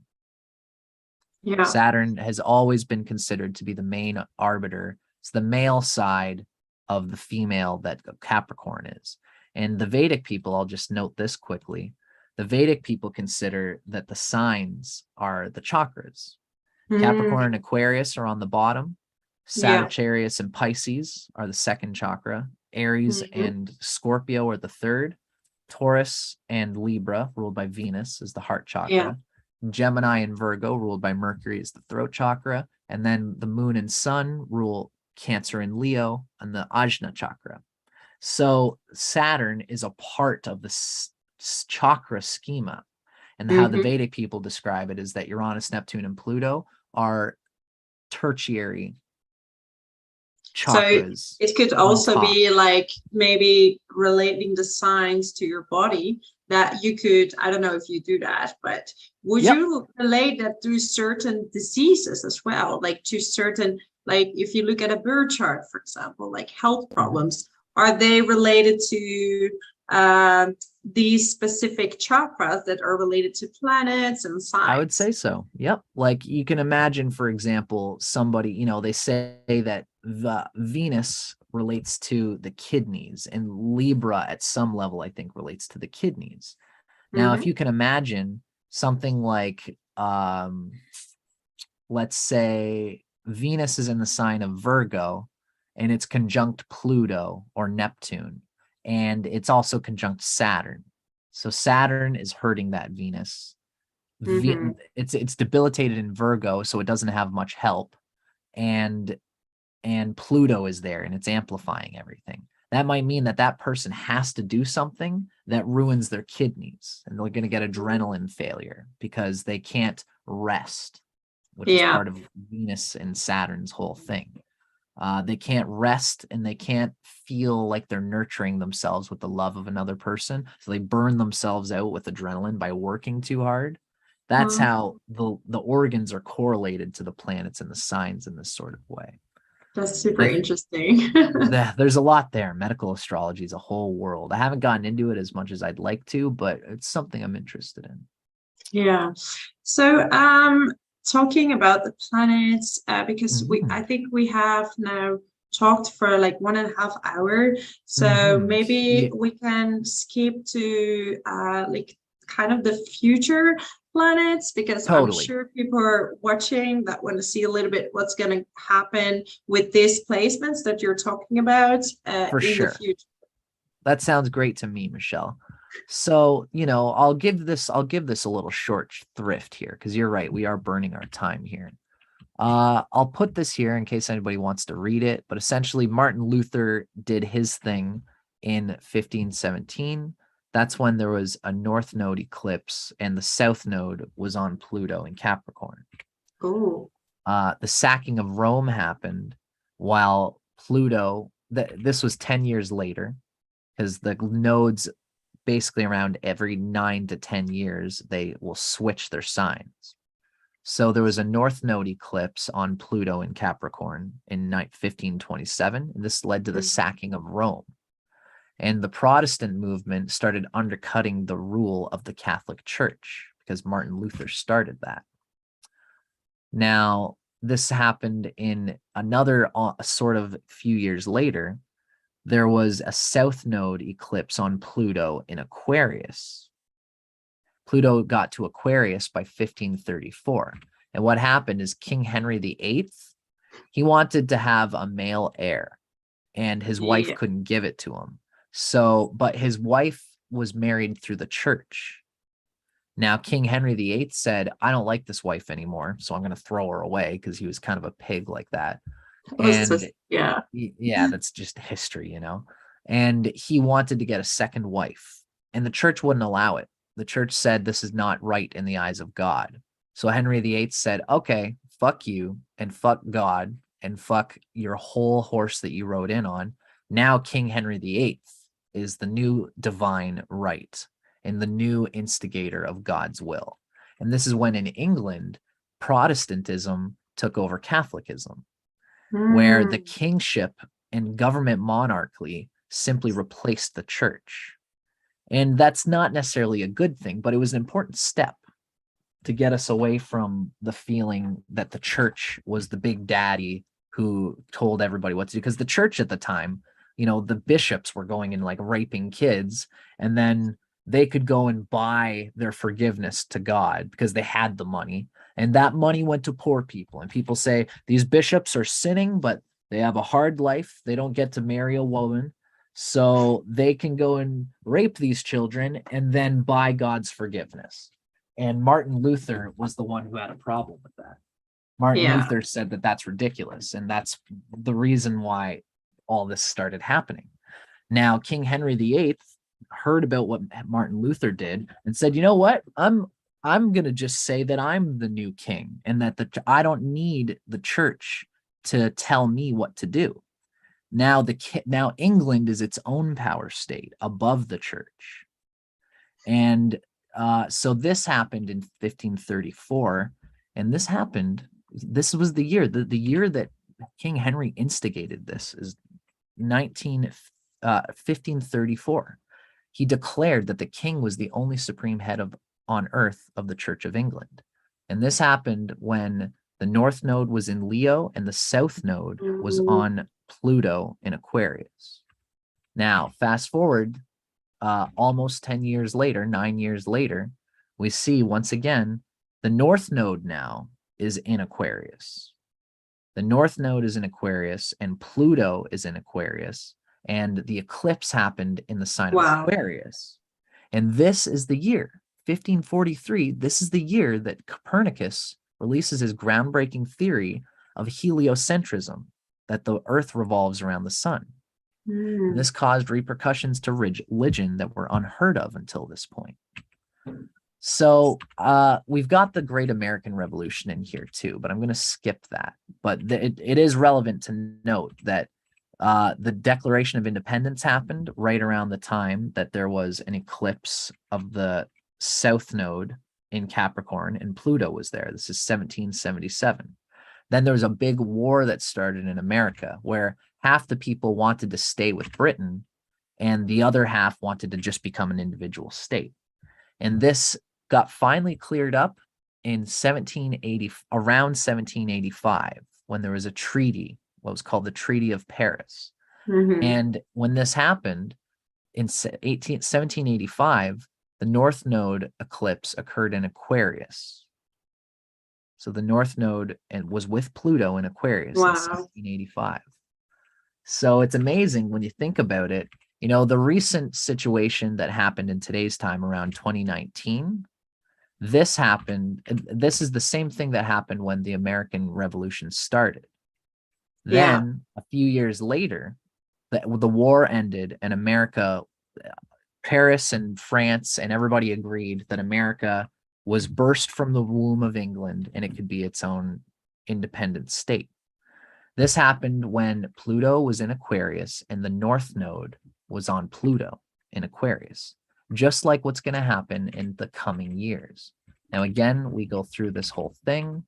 B: Yeah. Saturn has always been considered to be the main arbiter. It's the male side of the female that Capricorn is. And the Vedic people, I'll just note this quickly. The Vedic people consider that the signs are the chakras. Capricorn and Aquarius are on the bottom. Sagittarius and Pisces are the second chakra. Aries and Scorpio are the third. Taurus and Libra, ruled by Venus, is the heart chakra. Gemini and Virgo, ruled by Mercury, is the throat chakra. And then the moon and sun rule Cancer and Leo and the Ajna chakra. So Saturn is a part of the chakra schema. And how the Vedic people describe it is that Uranus, Neptune, and Pluto are tertiary chakras.
A: So it could also be like maybe relating the signs to your body, that you could, I don't know if you do that, but would you relate that to certain diseases as well? Like to certain, like if you look at a birth chart, for example, like health problems, are they related to these specific chakras that are related to planets and signs?
B: I would say so. Yep. Like you can imagine, for example, somebody, you know, they say that the Venus relates to the kidneys, and Libra at some level, I think, relates to the kidneys. Now, if you can imagine something like, let's say Venus is in the sign of Virgo and it's conjunct Pluto or Neptune, and it's also conjunct Saturn. So Saturn is hurting that Venus. It's debilitated in Virgo, so it doesn't have much help. And Pluto is there and it's amplifying everything. that might mean that that person has to do something that ruins their kidneys, and they're going to get adrenaline failure because they can't rest, which is
A: Yeah.
B: part of Venus and Saturn's whole thing. They can't rest, and they can't feel like they're nurturing themselves with the love of another person. So they burn themselves out with adrenaline by working too hard. That's how the organs are correlated to the planets and the signs in this sort of way.
A: That's super interesting.
B: There's a lot there. Medical astrology is a whole world. I haven't gotten into it as much as I'd like to, but it's something I'm interested in.
A: Yeah. So, talking about the planets, because I think we have now talked for like 1.5 hours. So maybe we can skip to like kind of the future planets, because I'm sure people are watching that want to see a little bit what's going to happen with these placements that you're talking about
B: For
A: in
B: sure.
A: the future.
B: That sounds great to me, Michelle. So, I'll give this a little short thrift here, because you're right, we are burning our time here. I'll put this here in case anybody wants to read it, but essentially Martin Luther did his thing in 1517. That's when there was a North Node eclipse, and the South Node was on Pluto in Capricorn.
A: Oh.
B: The sacking of Rome happened while Pluto, this was 10 years later, because the nodes basically around every 9 to 10 years, they will switch their signs. So there was a North Node eclipse on Pluto in Capricorn in 1527, and this led to the sacking of Rome. And the Protestant movement started undercutting the rule of the Catholic Church because Martin Luther started that. Now, this happened in another sort of few years later. There was a South Node eclipse on Pluto in Aquarius. Pluto got to Aquarius by 1534. And what happened is King Henry VIII, he wanted to have a male heir, and his wife couldn't give it to him. But his wife was married through the church. Now, King Henry VIII said, I don't like this wife anymore, so I'm going to throw her away, because he was kind of a pig like that. And that's just history, And he wanted to get a second wife, and the church wouldn't allow it. The church said this is not right in the eyes of God. So Henry VIII said, okay, fuck you, and fuck God, and fuck your whole horse that you rode in on. Now King Henry VIII is the new divine right and the new instigator of God's will. And this is when in England, Protestantism took over Catholicism, where the kingship and government monarchy simply replaced the church. And that's not necessarily a good thing, but it was an important step to get us away from the feeling that the church was the big daddy who told everybody what to do. Because the church at the time, the bishops were going and like raping kids, and then they could go and buy their forgiveness to God because they had the money, and that money went to poor people. And people say these bishops are sinning, but they have a hard life. They don't get to marry a woman, so they can go and rape these children and then buy God's forgiveness. And Martin Luther was the one who had a problem with that. Martin Luther said that that's ridiculous, and that's the reason why all this started happening. Now, King Henry VIII heard about what Martin Luther did and said, you know what? I'm going to just say that I'm the new king, and that I don't need the church to tell me what to do. Now England is its own power state above the church. And so this happened in 1534, and this was the year that King Henry instigated this is 1534. He declared that the king was the only supreme head on earth of the Church of England. And this happened when the North Node was in Leo and the South Node was on Pluto in Aquarius. Now, fast forward almost 10 years later, 9 years later, we see once again the North Node now is in Aquarius. The North Node is in Aquarius, and Pluto is in Aquarius, and the eclipse happened in the sign of Aquarius. And this is the year, 1543, this is the year that Copernicus releases his groundbreaking theory of heliocentrism, that the Earth revolves around the sun. This caused repercussions to religion that were unheard of until this point. So we've got the Great American Revolution in here too, but I'm going to skip that. But it is relevant to note that the Declaration of Independence happened right around the time that there was an eclipse of the South Node in Capricorn, and Pluto was there. This is 1777. Then there was a big war that started in America where half the people wanted to stay with Britain and the other half wanted to just become an individual state. And this got finally cleared up in around 1785, when there was a treaty, what was called the Treaty of Paris. And when this happened in 1785, the North Node eclipse occurred in Aquarius. So the North Node was with Pluto in Aquarius in 1785. So it's amazing when you think about it. You know, the recent situation that happened in today's time around 2019, this happened. This is the same thing that happened when the American Revolution started. Then a few years later, the war ended and America, Paris and France and everybody agreed that America was burst from the womb of England and it could be its own independent state. This happened when Pluto was in Aquarius and the North Node was on Pluto in Aquarius, just like what's going to happen in the coming years. Now, again, we go through this whole thing.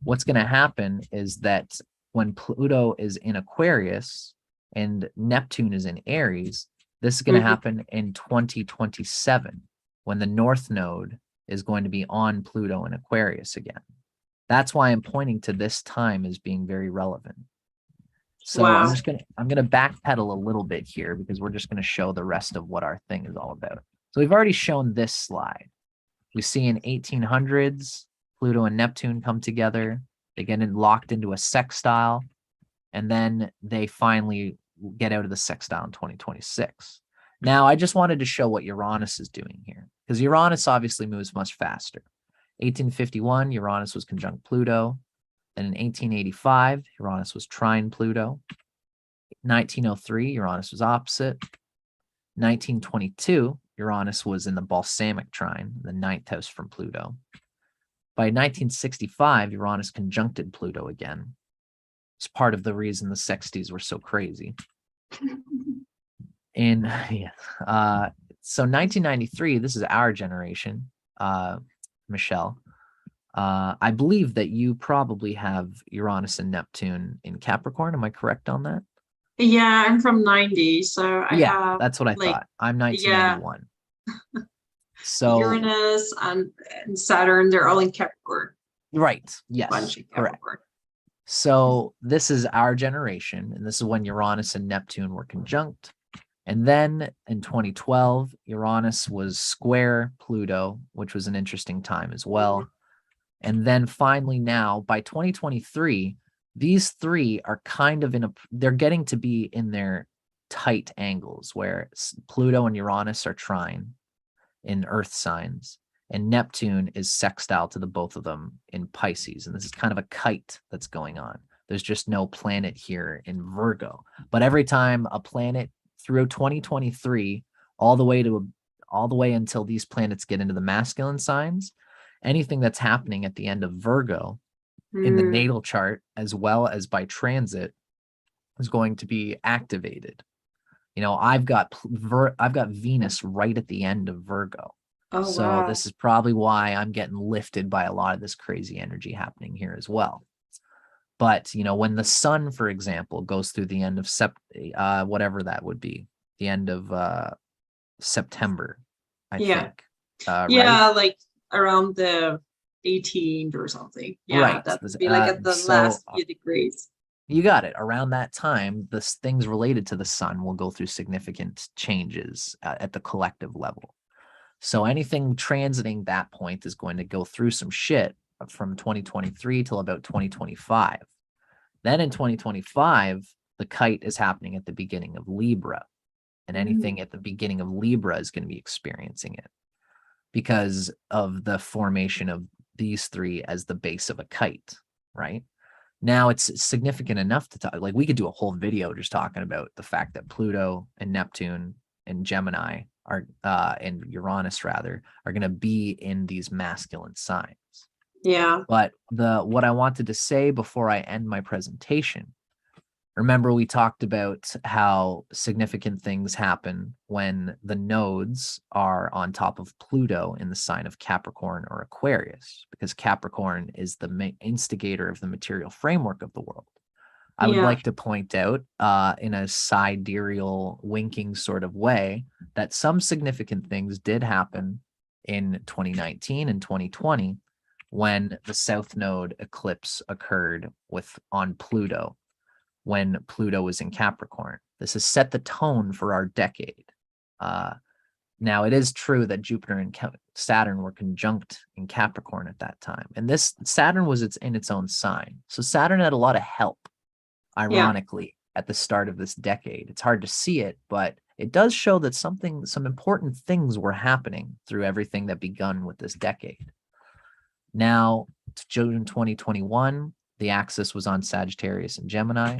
B: What's going to happen is that when Pluto is in Aquarius and Neptune is in Aries, this is going to happen in 2027 when the North Node is going to be on Pluto in Aquarius again. That's why I'm pointing to this time as being very relevant. So I'm going to backpedal a little bit here because we're just going to show the rest of what our thing is all about. So we've already shown this slide. We see in 1800s, Pluto and Neptune come together. They get locked into a sextile, and then they finally get out of the sextile in 2026. Now, I just wanted to show what Uranus is doing here, because Uranus obviously moves much faster. 1851, Uranus was conjunct Pluto. Then in 1885, Uranus was trine Pluto. 1903, Uranus was opposite. 1922, Uranus was in the balsamic trine, the ninth house from Pluto. By 1965, Uranus conjuncted Pluto again. It's part of the reason the 60s were so crazy. So 1993, this is our generation, Michelle. I believe that you probably have Uranus and Neptune in Capricorn. Am I correct on that?
A: Yeah, I'm from 90, so I have
B: that's what I thought. I'm 1991. So
A: Uranus and Saturn, they're all in Capricorn.
B: Right. Yes. Correct. So this is our generation, and this is when Uranus and Neptune were conjunct. And then in 2012, Uranus was square Pluto, which was an interesting time as well. And then finally now, by 2023, these three are kind of they're getting to be in their tight angles where Pluto and Uranus are trine in Earth signs, and Neptune is sextile to the both of them in Pisces. And this is kind of a kite that's going on. There's just no planet here in Virgo. But every time a planet through 2023, all the way until these planets get into the masculine signs, anything that's happening at the end of Virgo in the natal chart, as well as by transit, is going to be activated. You know, I've got Venus right at the end of Virgo. So this is probably why I'm getting lifted by a lot of this crazy energy happening here as well. But, you know, when the sun, for example, goes through the end of whatever that would be, the end of September, I think.
A: Right? Like around the 18th or something. Yeah, right. That would be like at the last few degrees.
B: You got it. Around that time, the things related to the sun will go through significant changes at the collective level. So anything transiting that point is going to go through some shit from 2023 till about 2025. Then in 2025, the kite is happening at the beginning of Libra. And anything at the beginning of Libra is going to be experiencing it because of the formation of these three as the base of a kite, right? Now it's significant enough to talk, like we could do a whole video just talking about the fact that Pluto and Neptune and Gemini are and Uranus rather are going to be in these masculine signs.
A: Yeah.
B: But what I wanted to say before I end my presentation, remember we talked about how significant things happen when the nodes are on top of Pluto in the sign of Capricorn or Aquarius, because Capricorn is the instigator of the material framework of the world. I would like to point out in a sidereal winking sort of way that some significant things did happen in 2019 and 2020 when the South Node eclipse occurred on Pluto, when Pluto was in Capricorn. This has set the tone for our decade. Now, it is true that Jupiter and Saturn were conjunct in Capricorn at that time. And this Saturn was in its own sign. So Saturn had a lot of help, ironically, at the start of this decade. It's hard to see it, but it does show that some important things were happening through everything that begun with this decade. Now, June 2021, the axis was on Sagittarius and Gemini.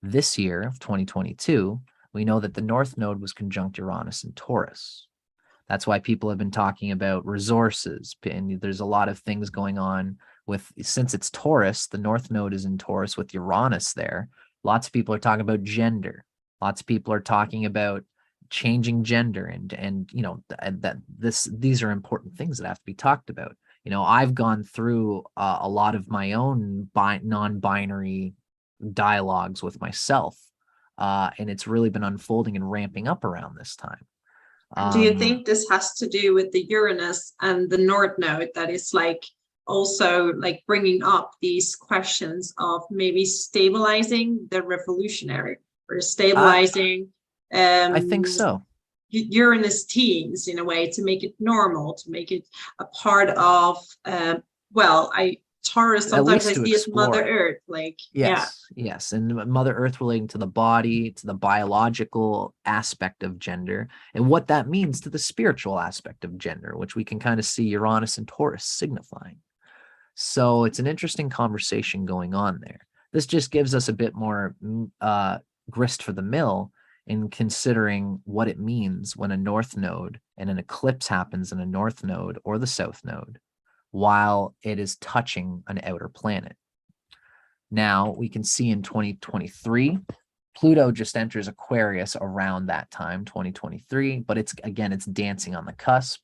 B: This year of 2022, we know that the North Node was conjunct Uranus and Taurus. That's why people have been talking about resources. And there's a lot of things going on since it's Taurus, the North Node is in Taurus with Uranus there. Lots of people are talking about gender. Lots of people are talking about changing gender and these are important things that have to be talked about. I've gone through a lot of my own non-binary dialogues with myself, and it's really been unfolding and ramping up around this time.
A: Do you think this has to do with the Uranus and the North Node, that is also bringing up these questions of maybe stabilizing the revolutionary or stabilizing
B: I think so.
A: Uranus teens in a way, to make it normal, to make it a part of Taurus sometimes I see as Mother Earth,
B: yes, and Mother Earth relating to the body, to the biological aspect of gender, and what that means to the spiritual aspect of gender, which we can kind of see Uranus and Taurus signifying. So it's an interesting conversation going on there. This just gives us a bit more grist for the mill in considering what it means when a North Node and an eclipse happens in a North Node or the South Node while it is touching an outer planet. Now, we can see in 2023, Pluto just enters Aquarius around that time, 2023, but it's dancing on the cusp.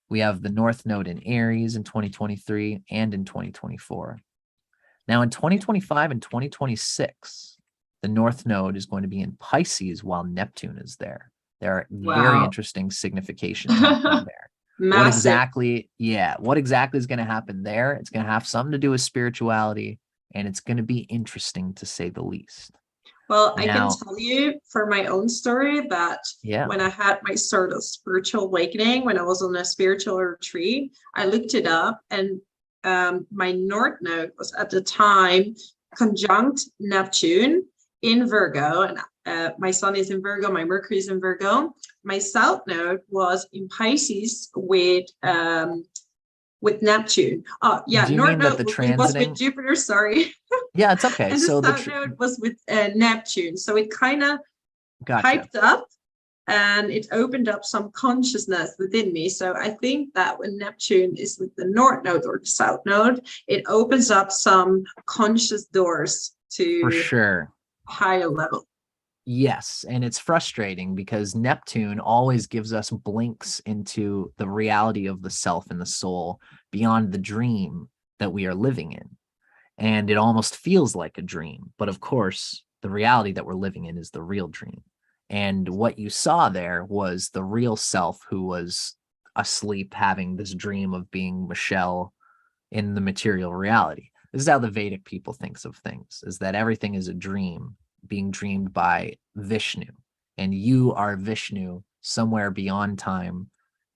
B: We have the North Node in Aries in 2023 and in 2024. Now, in 2025 and 2026, the North Node is going to be in Pisces while Neptune is there. There are very interesting significations happening there. Massive. What exactly is going to happen there? It's going to have something to do with spirituality, and it's going to be interesting to say the least.
A: Well, I can tell you for my own story that when I had my sort of spiritual awakening, when I was on a spiritual retreat, I looked it up, and my North Node was at the time conjunct Neptune in Virgo, and my Sun is in Virgo, my Mercury is in Virgo. My South Node was in Pisces with Neptune. Oh yeah,
B: Do you
A: North
B: mean
A: Node
B: that
A: was with Jupiter. Sorry.
B: Yeah, it's okay.
A: And so the South Node was with Neptune. So it kind of hyped up, and it opened up some consciousness within me. So I think that when Neptune is with the North Node or the South Node, it opens up some conscious doors to
B: for sure
A: higher level.
B: Yes, and it's frustrating because Neptune always gives us blinks into the reality of the self and the soul beyond the dream that we are living in. And it almost feels like a dream. But of course, the reality that we're living in is the real dream. And what you saw there was the real self who was asleep having this dream of being Michelle in the material reality. This is how the Vedic people thinks of things, is that everything is a dream being dreamed by Vishnu, and you are Vishnu somewhere beyond time.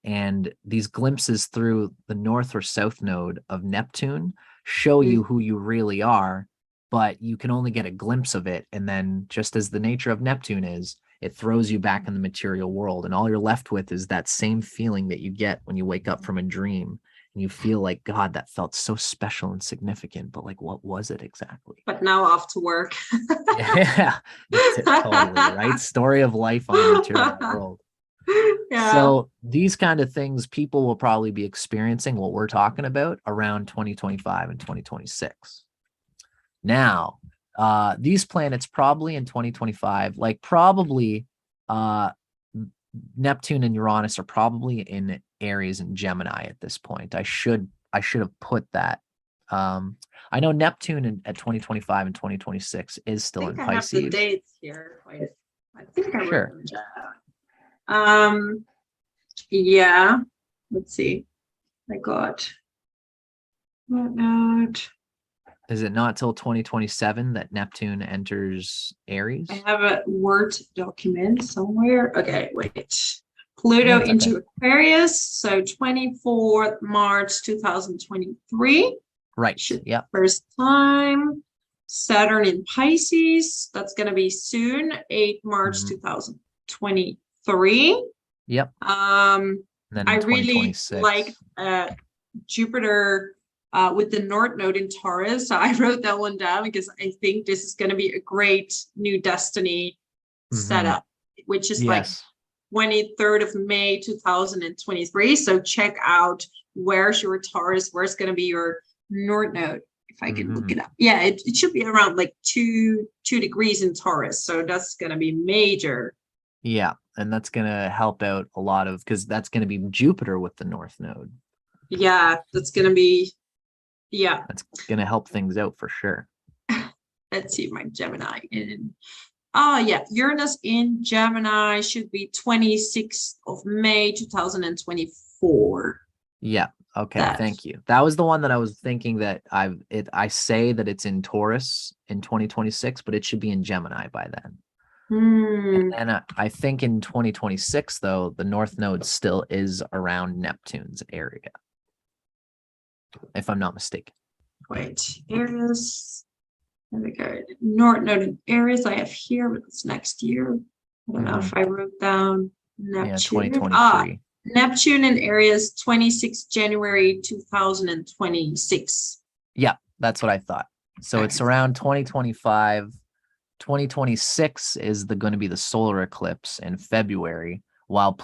B: And these glimpses through the North or South Node of Neptune show you who you really are, but you can only get a glimpse of it. And then, just as the nature of Neptune is, it throws you back in the material world, and all you're left with is that same feeling that you get when you wake up from a dream and you feel like, God, that felt so special and significant, but like, what was it exactly?
A: But now off to work.
B: Yeah, totally, right? Story of life on the material world.
A: Yeah.
B: So these kind of things people will probably be experiencing what we're talking about around 2025 and 2026. Now, these planets probably in 2025, like probably Neptune and Uranus are probably in Aries and Gemini at this point. I should have put that. I know Neptune at 2025 and 2026 is still in
A: I have the
B: Pisces.
A: dates here. Wait, I think I wrote
B: Sure.
A: them down. Yeah. Let's see. I got what note?
B: Is it not till 2027 that Neptune enters Aries?
A: I have a Word document somewhere. Okay, wait. Pluto
B: That's
A: into
B: okay.
A: Aquarius. So 24th March 2023.
B: Right. Yep.
A: First time. Saturn in Pisces. That's going to be soon. 8 March 2023.
B: Yep.
A: Um,
B: then
A: I really like Jupiter with the North Node in Taurus. So I wrote that one down because I think this is going to be a great new destiny setup, which is like 23rd of May 2023. So check out where's your Taurus, where's going to be your North Node, if I can look it up. Yeah, it should be around like 2 degrees in Taurus. So that's going to be major.
B: Yeah, and that's going to help out a lot of, because that's going to be Jupiter with the North Node.
A: Yeah, that's going to be, yeah.
B: That's going to help things out for sure.
A: Let's see, my Gemini in, yeah, Uranus in Gemini should be 26th of May 2024.
B: Yeah, okay, thank you. That was the one that I was thinking that I say that it's in Taurus in 2026, but it should be in Gemini by then. And I think in 2026, though, the North Node still is around Neptune's area, if I'm not mistaken.
A: Wait, Aries. There we go. North Node in Aries I have here, but it's next year. I don't know if I wrote down Neptune.
B: Yeah, 2023.
A: Neptune in Aries, 26 January 2026.
B: Yeah, that's what I thought. So it's around 2025. 2026 is going to be the solar eclipse in February, while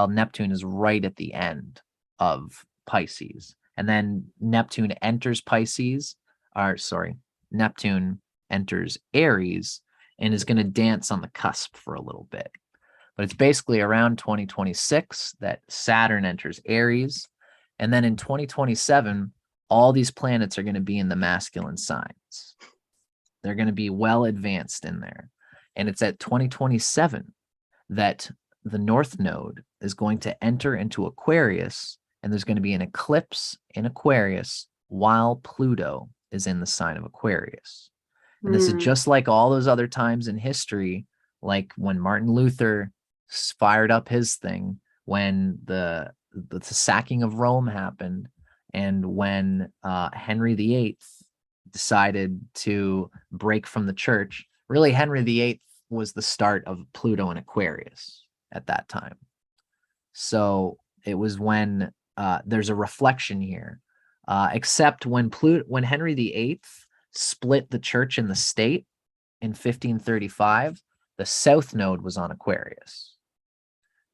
B: Neptune is right at the end of Pisces. And then Neptune enters Neptune enters Aries and is going to dance on the cusp for a little bit. But it's basically around 2026 that Saturn enters Aries. And then in 2027, all these planets are going to be in the masculine signs. They're going to be well advanced in there. And it's at 2027 that the North Node is going to enter into Aquarius, and there's going to be an eclipse in Aquarius while Pluto is in the sign of Aquarius. And this is just like all those other times in history, like when Martin Luther fired up his thing, when the sacking of Rome happened, and when Henry VIII decided to break from the church. Really, Henry VIII was the start of Pluto and Aquarius at that time. So it was when there's a reflection here, except when Henry VIII split the church and the state in 1535, the South Node was on Aquarius.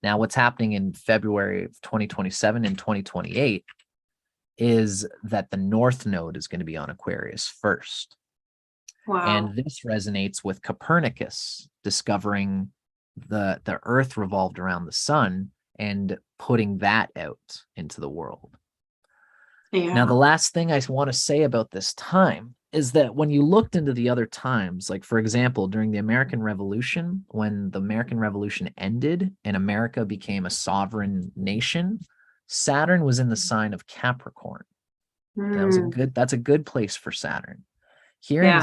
B: Now, what's happening in February of 2027 and 2028 is that the North Node is going to be on Aquarius first.
A: Wow.
B: And this resonates with Copernicus discovering the Earth revolved around the sun and putting that out into the world. Yeah. Now, the last thing I want to say about this time is that when you looked into the other times, like, for example, during the American Revolution, when the American Revolution ended and America became a sovereign nation, Saturn was in the sign of Capricorn. That's a good place for Saturn. Here in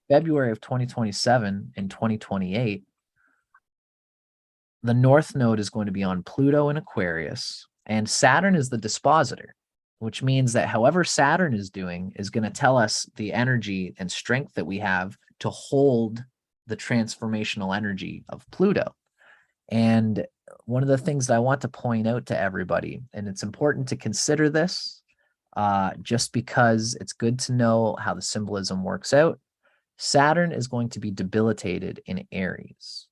B: February of 2027 and 2028, the North Node is going to be on Pluto and Aquarius, and Saturn is the dispositor, which means that however Saturn is doing is going to tell us the energy and strength that we have to hold the transformational energy of Pluto. And one of the things that I want to point out to everybody, and it's important to consider this, just because it's good to know how the symbolism works out. Saturn is going to be debilitated in Aries,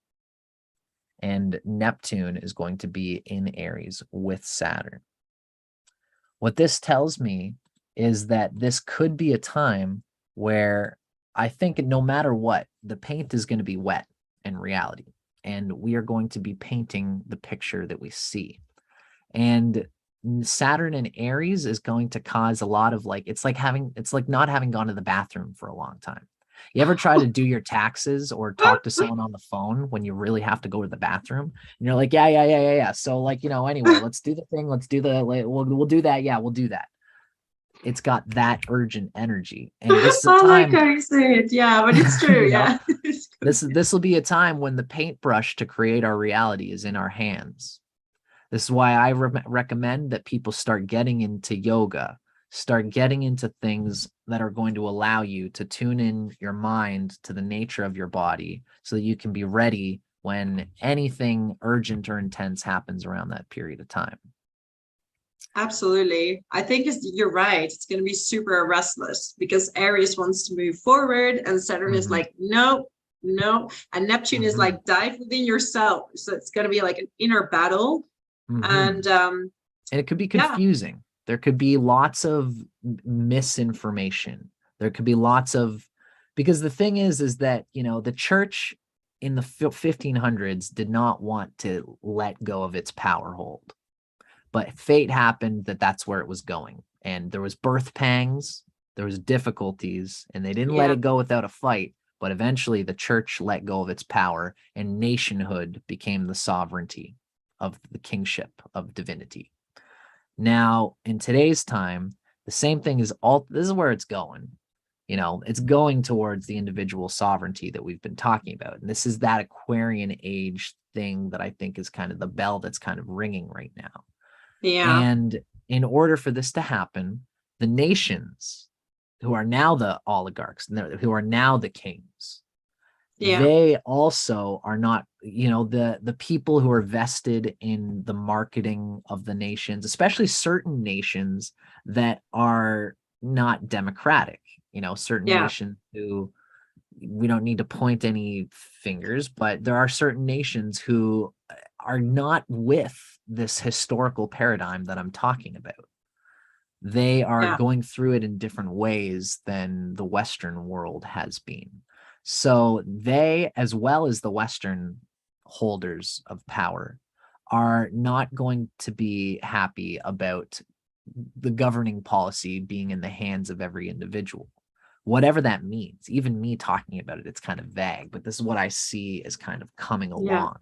B: and Neptune is going to be in Aries with Saturn. What this tells me is that this could be a time where I think no matter what, the paint is going to be wet in reality, and we are going to be painting the picture that we see. And Saturn in Aries is going to cause a lot of it's like not having gone to the bathroom for a long time. You ever try to do your taxes or talk to someone on the phone when you really have to go to the bathroom? And you're like, yeah. So anyway, let's do the thing. Let's do we'll do that. Yeah, we'll do that. It's got that urgent energy. And this is a time.
A: I like how you say it. Yeah, but it's true. Yeah.
B: This will be a time when the paintbrush to create our reality is in our hands. This is why I recommend that people start getting into yoga, start getting into things that are going to allow you to tune in your mind to the nature of your body so that you can be ready when anything urgent or intense happens around that period of time.
A: Absolutely. I think you're right. It's going to be super restless because Aries wants to move forward and Saturn is like, no. And Neptune is like, dive within yourself. So it's going to be like an inner battle. And
B: it could be confusing. Yeah. There could be lots of misinformation. There could be lots of, because the thing is that, the church in the 1500s did not want to let go of its power hold, but fate happened that's where it was going. And there was birth pangs, there was difficulties, and they didn't let it go without a fight. But eventually the church let go of its power and nationhood became the sovereignty of the kingship of divinity. Now, in today's time, the same thing is this is where it's going. It's going towards the individual sovereignty that we've been talking about. And this is that Aquarian age thing that I think is kind of the bell that's kind of ringing right now.
A: Yeah.
B: And in order for this to happen, the nations who are now the oligarchs, who are now the kings, they also are not, the people who are vested in the marketing of the nations, especially certain nations that are not democratic, certain nations who, we don't need to point any fingers, but there are certain nations who are not with this historical paradigm that I'm talking about. They are going through it in different ways than the Western world has been. So they, as well as the Western holders of power, are not going to be happy about the governing policy being in the hands of every individual, whatever that means. Even me talking about it, it's kind of vague, but this is what I see as kind of coming along.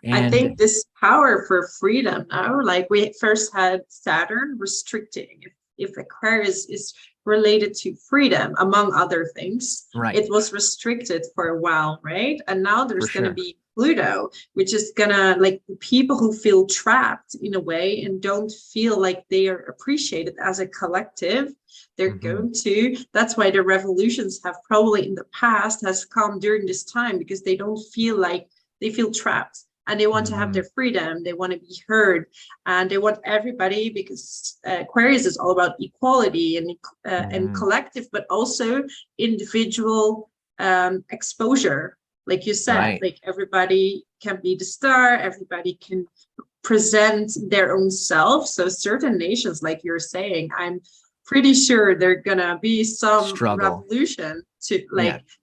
B: And
A: I think this power for freedom, like we first had Saturn restricting. If Aquarius is related to freedom, among other things, it was restricted for a while, right? And now there's going to be Pluto, which is going to, like, the people who feel trapped in a way and don't feel like they are appreciated as a collective, they're going to, that's why the revolutions have probably in the past has come during this time, because they don't feel like, they feel trapped. And they want to have their freedom. They want to be heard, and they want everybody, because Aquarius is all about equality and collective, but also individual exposure. Like you said, like everybody can be the star. Everybody can present their own self. So certain nations, like you're saying, I'm pretty sure they're gonna be some revolution to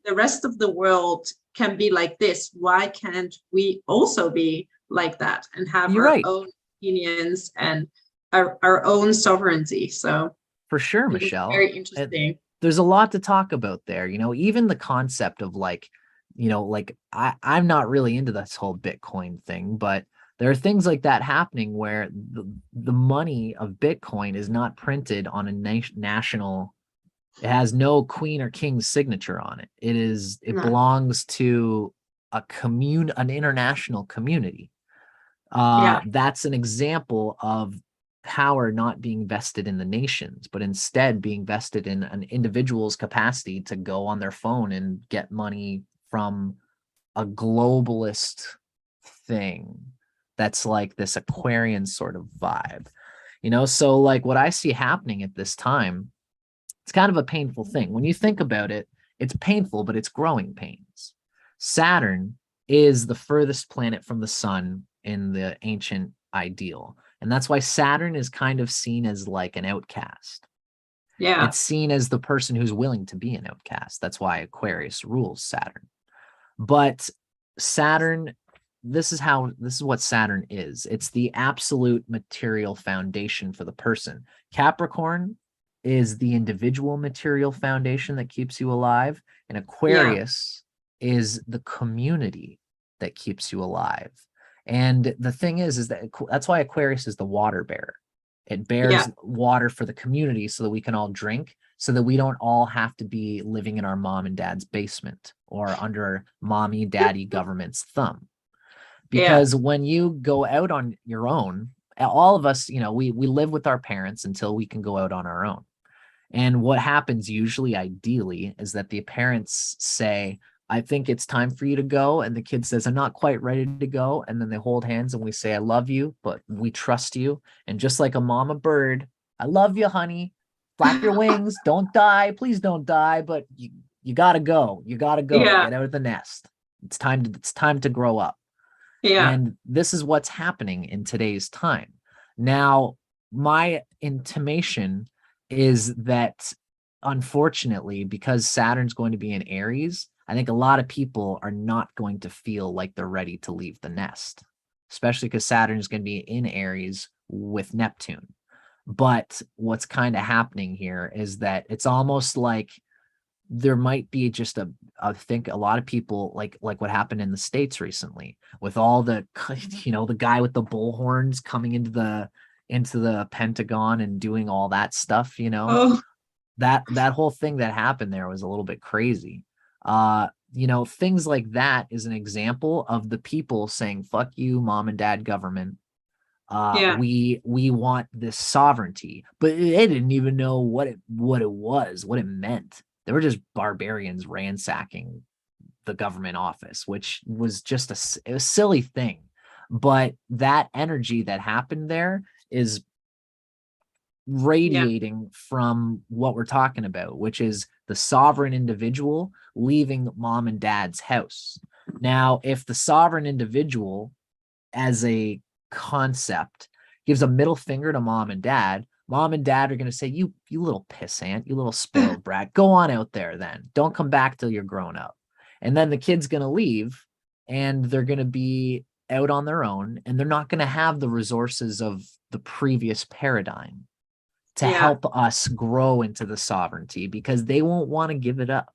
A: the rest of the world can be like this. Why can't we also be like that and have our own opinions and our own sovereignty? So
B: for sure, Michelle,
A: very interesting.
B: There's a lot to talk about there. Even the concept of I'm not really into this whole Bitcoin thing, but there are things like that happening where the money of Bitcoin is not printed on a national. It has no queen or king's signature on it. It belongs to an international community. That's an example of power not being vested in the nations, but instead being vested in an individual's capacity to go on their phone and get money from a globalist thing that's like this Aquarian sort of vibe. So like what I see happening at this time, it's kind of a painful thing. When you think about it, it's painful, but it's growing pains. Saturn is the furthest planet from the sun in the ancient ideal. And that's why Saturn is kind of seen as like an outcast.
A: Yeah.
B: It's seen as the person who's willing to be an outcast. That's why Aquarius rules Saturn. But Saturn, this is what Saturn is. It's the absolute material foundation for the person. Capricorn is the individual material foundation that keeps you alive, and Aquarius is the community that keeps you alive. And the thing is that that's why Aquarius is the water bearer. It bears water for the community so that we can all drink, so that we don't all have to be living in our mom and dad's basement or under mommy, daddy government's thumb. Because when you go out on your own, all of us, we live with our parents until we can go out on our own. And what happens usually, ideally, is that the parents say, I think it's time for you to go. And the kid says, I'm not quite ready to go. And then they hold hands and we say, I love you, but we trust you. And just like a mama bird, I love you, honey. Flap your wings. Don't die. Please don't die. But you got to go. You got to go. Get out of the nest. It's time to grow up. And this is what's happening in today's time. Now, my intimation is that, unfortunately, because Saturn's going to be in Aries, I think a lot of people are not going to feel like they're ready to leave the nest, especially because Saturn is going to be in Aries with Neptune. But what's kind of happening here is that it's almost like there might be just I think a lot of people like what happened in the States recently with all the, the guy with the bullhorns coming into the Pentagon and doing all that stuff, that whole thing that happened there was a little bit crazy. Things like that is an example of the people saying, fuck you, mom and dad government. We want this sovereignty, but they didn't even know what it meant. They were just barbarians ransacking the government office, which was just a silly thing. But that energy that happened there is radiating from what we're talking about, which is the sovereign individual leaving mom and dad's house. Now, if the sovereign individual as a concept gives a middle finger to mom and dad are going to say, you little pissant, you little spoiled brat, go on out there then. Don't come back till you're grown up. And then the kid's going to leave and they're going to be out on their own and they're not going to have the resources of the previous paradigm to help us grow into the sovereignty because they won't want to give it up.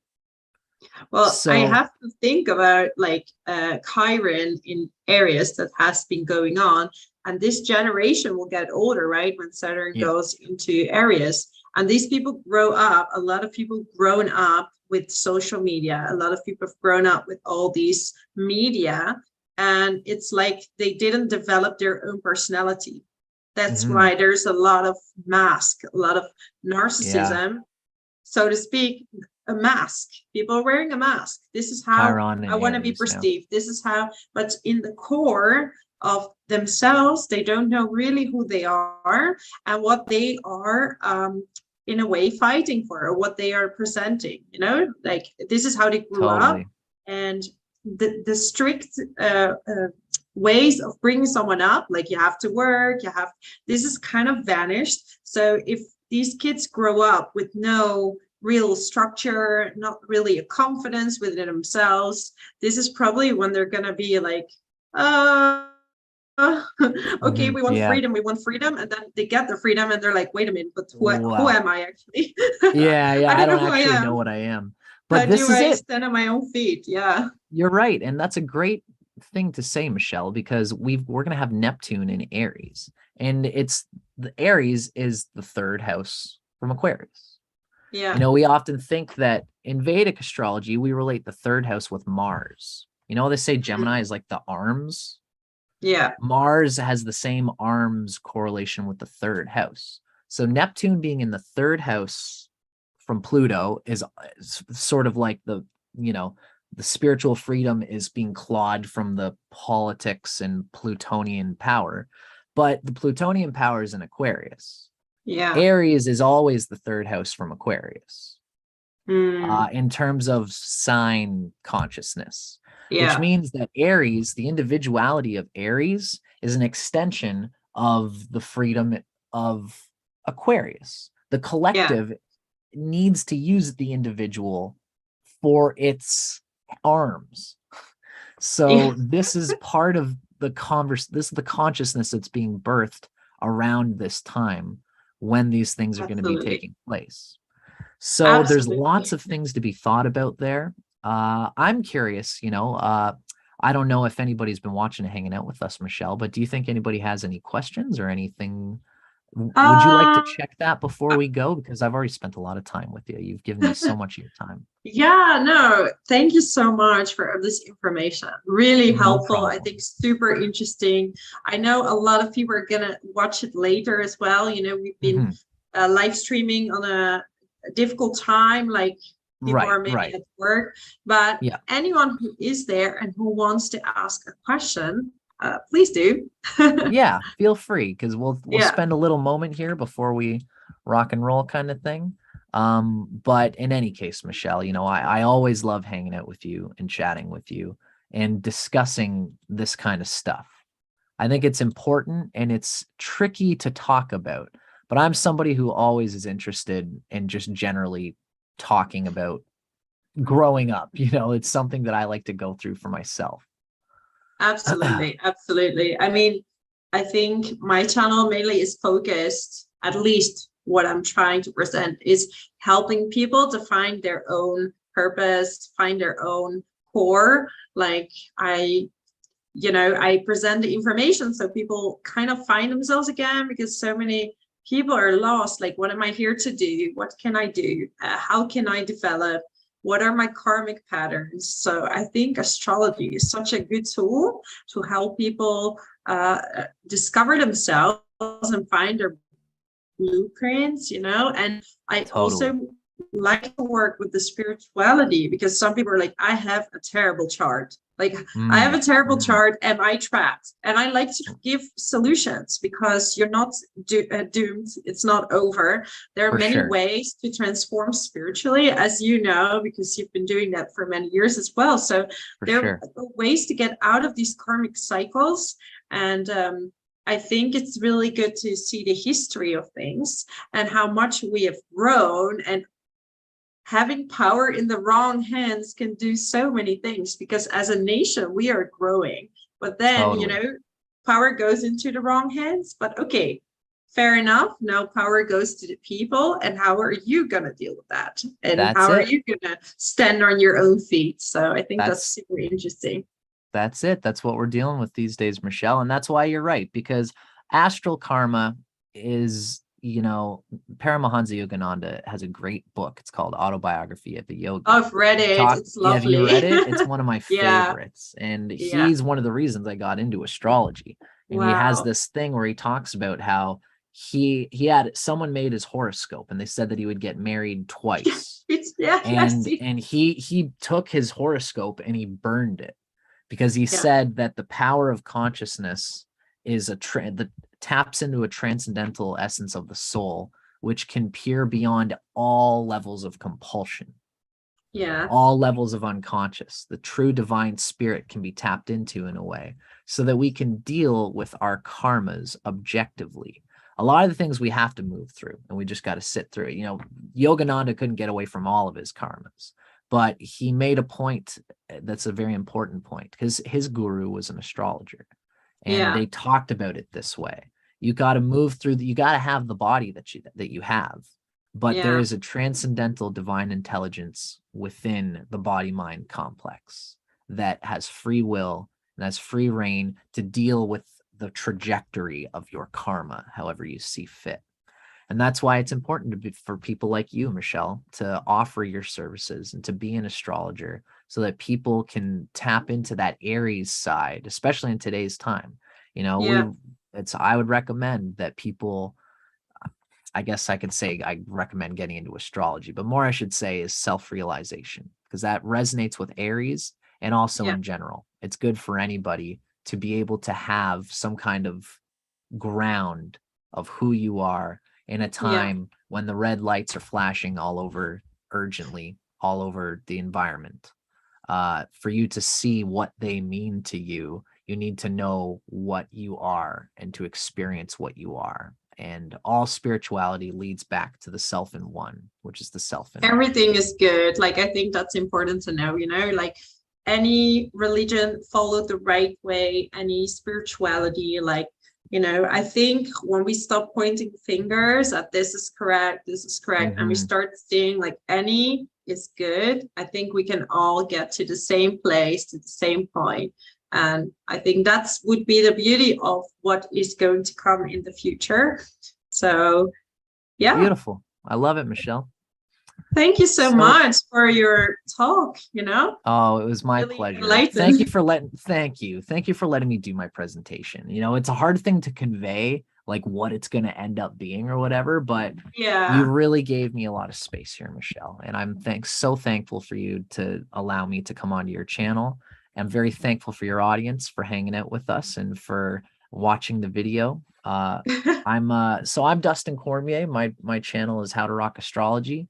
A: Well, I have to think about like Chiron in Aries that has been going on, and this generation will get older, right? When Saturn goes into Aries, and these people grow up. A lot of people grown up with social media. A lot of people have grown up with all these media, and it's like they didn't develop their own personality. That's why there's a lot of mask, a lot of narcissism, so to speak. A mask. People are wearing a mask. This is how I want to be perceived. This is how, but in the core of themselves, they don't know really who they are and what they are in a way fighting for, or what they are presenting, like this is how they grew up. And the strict ways of bringing someone up, like you have to work, this is kind of vanished. So if these kids grow up with no real structure, not really a confidence within themselves, this is probably when they're gonna be like, okay, we want freedom, and then they get the freedom and they're like, wait a minute, but who am I actually?
B: I don't actually know what I am, but
A: how do I stand on my own feet?
B: You're right. And that's a great thing to say, Michelle, because we're going to have Neptune in Aries, and the Aries is the third house from Aquarius. We often think that in Vedic astrology, we relate the third house with Mars. They say Gemini is like the arms. Mars has the same arms correlation with the third house. So Neptune being in the third house from Pluto is sort of like the spiritual freedom is being clawed from the politics and Plutonian power. but the Plutonian power is in Aquarius.
A: Yeah.
B: Aries is always the third house from Aquarius in terms of sign consciousness, which
A: Yeah.
B: means that Aries, the individuality of Aries, is an extension of the freedom of Aquarius. The collective needs to use the individual for its arms. So this is part of the this is the consciousness that's being birthed around this time when these things are going to be taking place. So there's lots of things to be thought about there. I'm curious, I don't know if anybody's been watching and hanging out with us, Michelle, but do you think anybody has any questions or anything? Would you like to check that before we go? Because I've already spent a lot of time with you. You've given me so much of your time.
A: Yeah, no, thank you so much for this information. Really helpful. I think super interesting. I know a lot of people are going to watch it later as well. We've been live streaming on a difficult time, like people are maybe at work, but anyone who is there and who wants to ask a question, please do.
B: Yeah, feel free, because we'll spend a little moment here before we rock and roll kind of thing. But in any case, Michelle, I always love hanging out with you and chatting with you and discussing this kind of stuff. I think it's important and it's tricky to talk about, but I'm somebody who always is interested in just generally talking about growing up. It's something that I like to go through for myself.
A: Absolutely. Absolutely. I mean, I think my channel mainly is focused, at least what I'm trying to present is helping people to find their own purpose, find their own core. Like I present the information so people kind of find themselves again, because so many people are lost. Like, what am I here to do? What can I do? How can I develop? What are my karmic patterns? So I think astrology is such a good tool to help people discover themselves and find their blueprints, and I also like to work with the spirituality, because some people are like, I have a terrible chart. Like, I have a terrible chart. Am I trapped? And I like to give solutions, because you're not doomed. It's not over. There are many ways to transform spiritually, as you know, because you've been doing that for many years as well. So there are ways to get out of these karmic cycles. And I think it's really good to see the history of things and how much we have grown, and having power in the wrong hands can do so many things, because as a nation, we are growing, but then, power goes into the wrong hands. But okay, fair enough. Now power goes to the people. And how are you going to deal with that? And how are you going to stand on your own feet? So I think that's super interesting.
B: That's it. That's what we're dealing with these days, Michelle. And that's why you're right, because astral karma is, Paramahansa Yogananda has a great book. It's called Autobiography of a Yogi.
A: I've read it. It's lovely.
B: Have you read it? It's one of my favorites. And he's one of the reasons I got into astrology. And he has this thing where he talks about how he had someone made his horoscope, and they said that he would get married twice. And he took his horoscope and he burned it, because he said that the power of consciousness is that taps into a transcendental essence of the soul, which can peer beyond all levels of compulsion, all levels of unconscious. The true divine spirit can be tapped into in a way so that we can deal with our karmas objectively. A lot of the things we have to move through, and we just got to sit through it. Yogananda couldn't get away from all of his karmas, but he made a point that's a very important point, because his guru was an astrologer, and they talked about it this way. You got to move through you got to have the body that you have, but there is a transcendental divine intelligence within the body-mind complex that has free will and has free reign to deal with the trajectory of your karma, however you see fit. And that's why it's important for people like you, Michelle, to offer your services and to be an astrologer, so that people can tap into that Aries side, especially in today's time. I would recommend that people, I guess I could say I recommend getting into astrology, but more I should say is self-realization, because that resonates with Aries, and also in general. It's good for anybody to be able to have some kind of ground of who you are in a time when the red lights are flashing all over urgently, all over the environment. For you to see what they mean to you, you need to know what you are and to experience what you are. And all spirituality leads back to the self in one, which is the self in all.
A: Everything is good. Like, I think that's important to know, you know, like any religion followed the right way, any spirituality, like, you know, I think when we stop pointing fingers at this is correct, and we start seeing like any is good, I think we can all get to the same place, to the same point. And I think that's would be the beauty of what is going to come in the future. So, yeah.
B: Beautiful. I love it, Michelle.
A: Thank you so much for your talk, you know.
B: Oh, it was my pleasure. Thank you for letting me do my presentation. You know, it's a hard thing to convey, like what it's going to end up being or whatever, but you really gave me a lot of space here, Michelle. And I'm so thankful for you to allow me to come onto your channel. I'm very thankful for your audience for hanging out with us and for watching the video. I'm Dustin Cormier. My channel is How to Rock Astrology.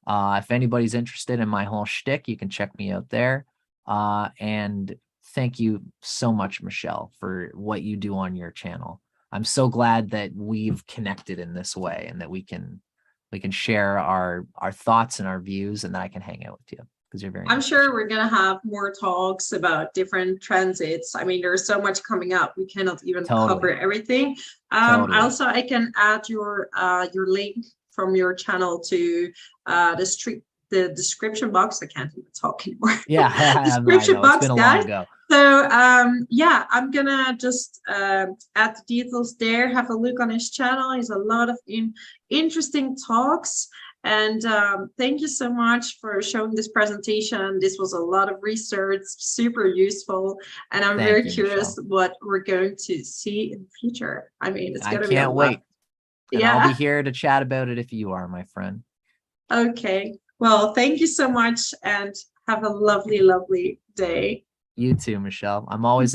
B: If anybody's interested in my whole shtick, you can check me out there. And thank you so much, Michelle, for what you do on your channel. I'm so glad that we've connected in this way and that we can share our thoughts and our views, and that I can hang out with you. You're very
A: I'm sure we're going to have more talks about different transits. I mean, there's so much coming up. We cannot even cover everything. Also, I can add your link from your channel to the description box. I can't even talk anymore.
B: Yeah,
A: description box,
B: it's been a
A: guys.
B: long ago.
A: So yeah, I'm gonna just add the details there. Have a look on his channel. He's a lot of interesting talks. And thank you so much for showing this presentation. This was a lot of research, super useful. And I'm very curious what we're going to see in the future. I mean, it's going to be a lot. I can't wait.
B: And I'll be here to chat about it if you are, my friend.
A: Okay. Well, thank you so much and have a lovely, lovely day.
B: You too, Michelle. I'm always